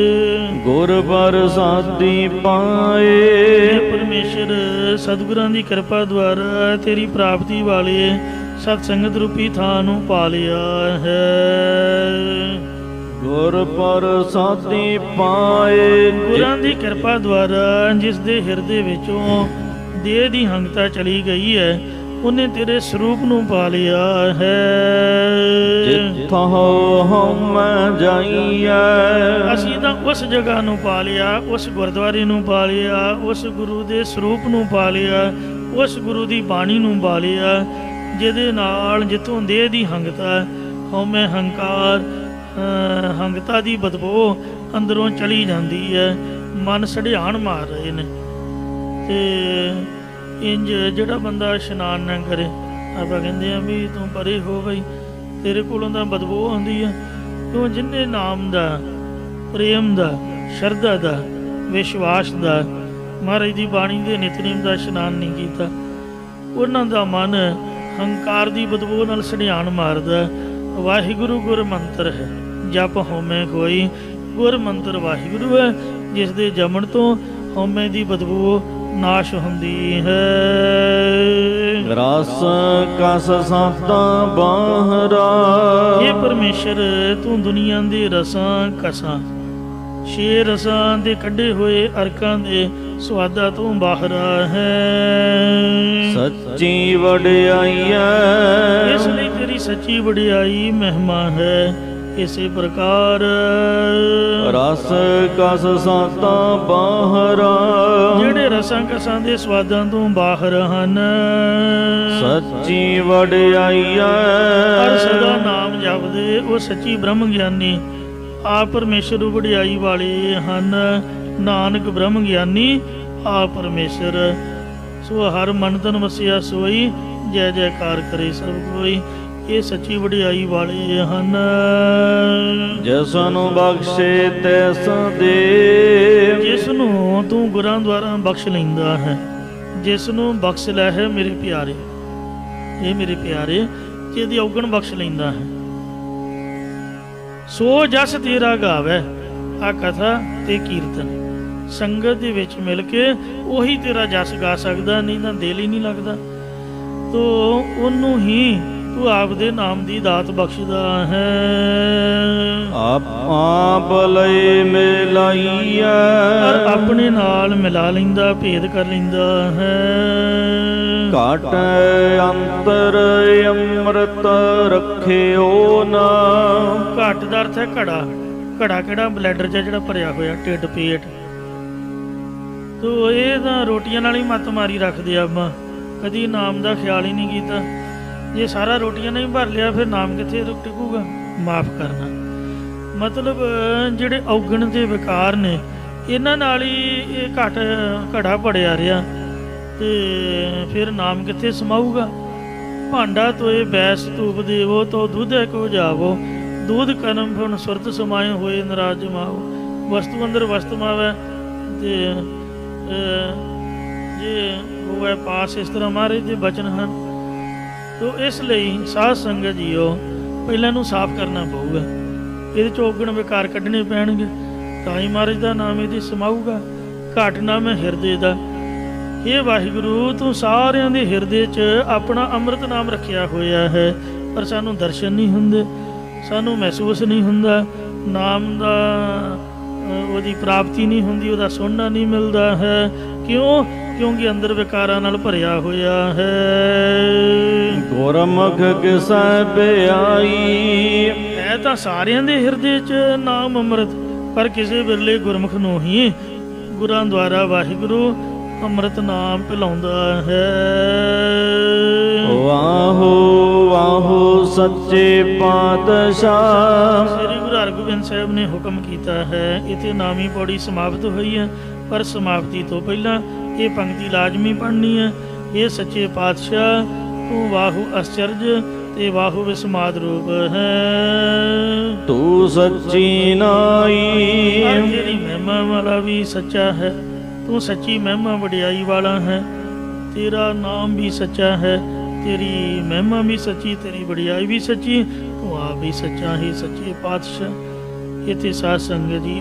ਗੁਰ ਪ੍ਰਸਾਦੀ ਪਾਏ, हे ਪਰਮੇਸ਼ਰ ਸਤਿਗੁਰਾਂ ਦੀ ਕਿਰਪਾ ਦੁਆਰਾ ਤੇਰੀ ਪ੍ਰਾਪਤੀ ਵਾਲੇ ਸਤ ਸੰਗਤ ਰੂਪੀ ਥਾਂ ਨੂੰ ਪਾ ਲਿਆ ਹੈ। ਗੁਰ ਪ੍ਰਸਾਦੀ ਪਾਏ, ਗੁਰਾਂ ਦੀ ਕਿਰਪਾ ਦੁਆਰਾ ਜਿਸ ਦੇ ਹਿਰਦੇ ਵਿੱਚੋਂ ਦੇਹ ਦੀ ਹੰਗਤਾ ਚਲੀ ਗਈ ਹੈ, ਉਹਨੇ ਤੇਰੇ ਸਰੂਪ ਨੂੰ ਪਾ ਲਿਆ ਹੈ। ਜਿੱਥੋਂ ਹਉਮੈ ਜਾਈਐ, ਅਸੀਂ ਤਾਂ ਉਸ ਜਗ੍ਹਾ ਨੂੰ ਪਾ ਲਿਆ, ਉਸ ਗੁਰਦੁਆਰੇ ਨੂੰ ਪਾ ਲਿਆ, ਉਸ ਗੁਰੂ ਦੇ ਸਰੂਪ ਨੂੰ ਪਾ ਲਿਆ, ਉਸ ਗੁਰੂ ਦੀ ਬਾਣੀ ਨੂੰ ਪਾ ਲਿਆ, ਜਿਹਦੇ ਨਾਲ ਜਿੱਥੋਂ ਦੇਹ ਦੀ ਹੰਗਤਾ, ਹਉਮੈ, ਹੰਕਾਰ, ਹੰਗਤਾ ਦੀ ਬਦਬੂ ਅੰਦਰੋਂ ਚਲੀ ਜਾਂਦੀ ਹੈ। ਮਨ ਸੜਿਆਣ ਮਾਰ ਰਹੇ ਨੇ। ਤੇ ਇੰਜ ਜਿਹੜਾ ਬੰਦਾ ਇਸ਼ਨਾਨ ਨਾ ਕਰੇ, ਆਪਾਂ ਕਹਿੰਦੇ ਆ ਵੀ ਤੂੰ ਪਰੇ ਹੋ ਬਈ, ਤੇਰੇ ਕੋਲੋਂ ਤਾਂ ਬਦਬੂ ਆਉਂਦੀ ਆ। ਕਿਉਂ? ਜਿੰਨੇ ਨਾਮ ਦਾ, ਪ੍ਰੇਮ ਦਾ, ਸ਼ਰਧਾ ਦਾ, ਵਿਸ਼ਵਾਸ ਦਾ, ਮਹਾਰਾਜ ਦੀ ਬਾਣੀ ਦੇ ਨਿਤਨੇਮ ਦਾ ਇਸ਼ਨਾਨ ਨਹੀਂ ਕੀਤਾ, ਉਹਨਾਂ ਦਾ ਮਨ ਹੰਕਾਰ ਦੀ ਬਦਬੂ ਨਾਲ ਸੜਿਆਣ ਮਾਰਦਾ। ਵਾਹਿਗੁਰੂ ਗੁਰ ਮੰਤਰ ਹੈ, ਜਪ ਹਉਮੈ ਕੋਈ, ਗੁਰ ਮੰਤਰ ਵਾਹਿਗੁਰੂ ਹੈ, ਜਿਸ ਦੇ ਜਮਣ ਤੋਂ ਹਉਮੈ ਦੀ ਬਦਬੂ ਨਾਸ਼ ਹੁੰਦੀ ਹੈ। ਰਸ ਕਸ ਸਾਤਾ ਬਾਹਰਾ, ਇਹ ਪਰਮੇਸ਼ਰ ਤੂੰ ਦੁਨੀਆ ਦੇ ਰਸਾਂ ਕਸਾਂ, 6 ਰਸਾਂ ਦੇ ਕੱਢੇ ਹੋਏ ਅਰਕਾਂ ਦੇ ਸਵਾਦਾਂ ਤੋਂ ਬਾਹਰਾ ਹੈ। ਸੱਚੀ ਵਡਿਆਈਐ, ਇਸ ਲਈ ਤੇਰੀ ਸੱਚੀ ਵਡਿਆਈ ਮਹਿਮਾ ਹੈ। ਇਸੇ ਪ੍ਰਕਾਰ ਰਸ ਕਸ ਸਾਤਾ ਬਾਹਰਾ, ਜਿਹੜੇ ਰਸਾਂ ਕਸਾਂ ਦੇ ਸਵਾਦਾਂ ਤੋਂ ਬਾਹਰ ਹਨ, ਸੱਚੀ ਵਡਿਆਈਐ, ਹਰ ਸਦਾ ਨਾਮ ਜਪਦੇ ਉਹ ਸੱਚੀ ਬ੍ਰਹਮ ਗਿਆਨੀ ਆਪ ਪਰਮੇਸ਼ਰ ਵਡਿਆਈ ਵਾਲੇ ਹਨ। ਨਾਨਕ ਬ੍ਰਹਮ ਗਿਆਨੀ ਆਪ ਪਰਮੇਸ਼ਰ, ਸੋ ਹਰ ਮਨ ਤਨ ਵਸਿਆ ਸੋਈ, ਜੈ ਜੈਕਾਰ ਕਰੇ ਸਭ ਕੋਈ। ਇਹ ਸੱਚੀ ਵਡਿਆਈ ਵਾਲੇ ਹਨ। ਜਿਸ ਨੂੰ ਬਖਸ਼ੇ ਤਿਸ ਦੇ, ਜਿਸ ਨੂੰ ਤੂੰ ਗੁਰਾਂ ਦੁਆਰਾ ਬਖਸ਼ ਲੈਂਦਾ ਹੈ, ਜਿਸ ਨੂੰ ਬਖਸ਼ ਲੈ ਹੈ ਮੇਰੇ ਪਿਆਰੇ, ਇਹ ਮੇਰੇ ਪਿਆਰੇ ਜਿਹਦੀ ਔਗਣ ਬਖਸ਼ ਲੈਂਦਾ ਹੈ, ਸੋ ਜਸ ਤੇਰਾ ਗਾਵੇ। ਆ ਕਥਾ ਤੇ ਕੀਰਤਨ ਸੰਗਤ ਦੇ ਵਿੱਚ ਮਿਲ ਕੇ ਉਹੀ ਤੇਰਾ ਜਸ ਗਾ ਸਕਦਾ, ਨਹੀਂ ਤਾਂ ਦਿਲ ਹੀ ਨਹੀਂ ਲੱਗਦਾ। ਤੋ ਉਹਨੂੰ ਹੀ ਤੂੰ ਆਪ ਦੇ ਨਾਮ ਦੀ ਦਾਤ ਬਖਸ਼ਦਾ ਹੈ। ਆਪ ਲਈ ਮਿਲਾਈਐ, ਆਪਣੇ ਨਾਲ ਮਿਲਾ ਲੈਂਦਾ, ਭੇਦ ਕਰ ਲੈਂਦਾ ਹੈ। ਘਟ ਅੰਤਰ ਅੰਮ੍ਰਿਤ ਰੱਖਿਓ ਨਾ, ਘਟ ਦਾ ਅਰਥ ਹੈ ਘੜਾ। ਘੜਾ ਕਿਹੜਾ? ਬਲੈਡਰ ਜਿਹੜਾ ਭਰਿਆ ਹੋਇਆ, ਢਿੱਡ ਪੇਟ। ਤੋ ਇਹ ਤਾਂ ਰੋਟੀਆਂ ਨਾਲ ਹੀ ਮੱਤ ਮਾਰੀ ਰੱਖਦੇ ਆ। ਆਪਾਂ ਕਦੀ ਨਾਮ ਦਾ ਖਿਆਲ ਹੀ ਨਹੀਂ ਕੀਤਾ। ਜੇ ਸਾਰਾ ਰੋਟੀਆਂ ਨਾਲ ਹੀ ਭਰ ਲਿਆ, ਫਿਰ ਨਾਮ ਕਿੱਥੇ ਟਿਕੂਗਾ? ਮਾਫ ਕਰਨਾ ਮਤਲਬ ਜਿਹੜੇ ਔਗਣ ਦੇ ਵਿਕਾਰ ਨੇ, ਇਹਨਾਂ ਨਾਲ ਹੀ ਇਹ ਘੜਾ ਭੜਿਆ ਰਿਹਾ, ਤੇ ਫਿਰ ਨਾਮ ਕਿੱਥੇ ਸਮਾਊਗਾ? ਭਾਂਡਾ ਤੋਏ ਬੈਸ ਧੂਪ ਦੇਵੋ, ਤੋ ਦੁੱਧ ਕੋ ਜਾਵੋ, ਦੁੱਧ ਕਰਮ ਹੁਣ ਸੁਰਤ ਸਮਾਏ ਹੋਏ ਨਰਾਜ ਜਮਾਓ। ਵਸਤੂ ਅੰਦਰ ਵਸਤ ਮਾਵੇ, ਤੇ ਜੇ ਹੋਵੇ ਪਾਸ, ਇਸ ਤਰ੍ਹਾਂ ਮਹਾਰਾਜ ਦੇ ਬਚਨ ਹਨ। ਤੋ ਇਸ ਲਈ ਸਾਧ ਸੰਗਤ ਜੀਓ, ਪਹਿਲਾਂ ਨੂੰ ਸਾਫ਼ ਕਰਨਾ ਪਊਗਾ, ਇਹਦੇ ਚੋਂ ਔਗਣ ਵਿਕਾਰ ਕੱਢਣੇ ਪੈਣਗੇ, ਤਾਂ ਹੀ ਮਹਾਰਾਜ ਦਾ ਨਾਮ ਇਹਦੇ ਸਮਾਊਗਾ। ਘਟ ਨਾਮ ਹੈ ਹਿਰਦੇ ਦਾ। ਇਹ ਵਾਹਿਗੁਰੂ ਤੂੰ ਸਾਰਿਆਂ ਦੇ ਹਿਰਦੇ 'ਚ ਆਪਣਾ ਅੰਮ੍ਰਿਤ ਨਾਮ ਰੱਖਿਆ ਹੋਇਆ ਹੈ, ਪਰ ਸਾਨੂੰ ਦਰਸ਼ਨ ਨਹੀਂ ਹੁੰਦੇ, ਸਾਨੂੰ ਮਹਿਸੂਸ ਨਹੀਂ ਹੁੰਦਾ, ਨਾਮ ਦਾ ਉਹਦੀ ਪ੍ਰਾਪਤੀ ਨਹੀਂ ਹੁੰਦੀ, ਉਹਦਾ ਸੁਣਨਾ ਨਹੀਂ ਮਿਲਦਾ ਹੈ। ਕਿਉਂ? ਕਿਉਂਕਿ ਅੰਦਰ ਵਿਕਾਰਾਂ ਨਾਲ ਭਰਿਆ ਹੋਇਆ ਹੈ। ਗੁਰਮੁਖ ਕਿਸੈ ਬਿਆਈ, ਹੈ ਤਾਂ ਸਾਰਿਆਂ ਦੇ ਹਿਰਦੇ 'ਚ ਨਾਮ ਅੰਮ੍ਰਿਤ, ਪਰ ਕਿਸੇ ਵੇਲੇ ਗੁਰਮੁਖ ਨੂੰ ਹੀ ਗੁਰਾਂ ਦੁਆਰਾ ਵਾਹਿਗੁਰੂ ਅੰਮ੍ਰਿਤ ਨਾਮ ਪਿਲਾਉਂਦਾ ਹੈ। ਵਾਹੋ ਵਾਹੋ ਸੱਚੇ ਪਾਤਸ਼ਾਹ, ਸ੍ਰੀ ਗੁਰੂ ਹਰਗੋਬਿੰਦ ਸਾਹਿਬ ਨੇ ਹੁਕਮ ਕੀਤਾ ਹੈ। ਇੱਥੇ ਨਾਮੀ ਪੌੜੀ ਸਮਾਪਤ ਹੋਈ ਹੈ, ਪਰ ਸਮਾਪਤੀ ਤੋਂ ਪਹਿਲਾਂ ਇਹ ਪੰਕਤੀ ਲਾਜ਼ਮੀ ਪੜ੍ਹਨੀ ਹੈ। ये सच्चे पातशाह तू वाहु आश्चर्य ते वाहु विस्माद रूप है। तू सच्ची नाई तेरी महिमा वाला भी सच्चा है, तू सच्ची महिमा वडियाई वाला है, तेरा नाम भी सच्चा है, तेरी महिमा भी सच्ची, तेरी वडियाई भी सच्ची, तू आप भी सच्चा ही सच्चे पातशाह। इत्थे साध संगत जी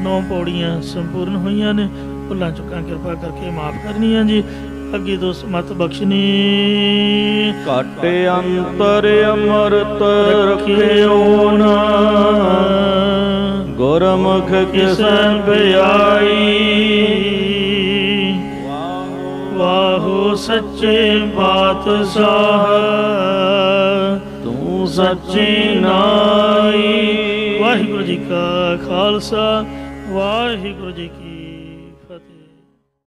9 पौड़ियाँ संपूर्ण हुई ने, भुलां चुकां कृपा करके माफ़ करनियां जी, अगे दोस्त मत बख्शनी। काटे अंतर अमृत रखियो ना, गुरमुख किस बयाई। वाहो सच्चे पातशाह तू सच्ची नाई। वाहिगुरु जी का खालसा, वाहिगुरु जी की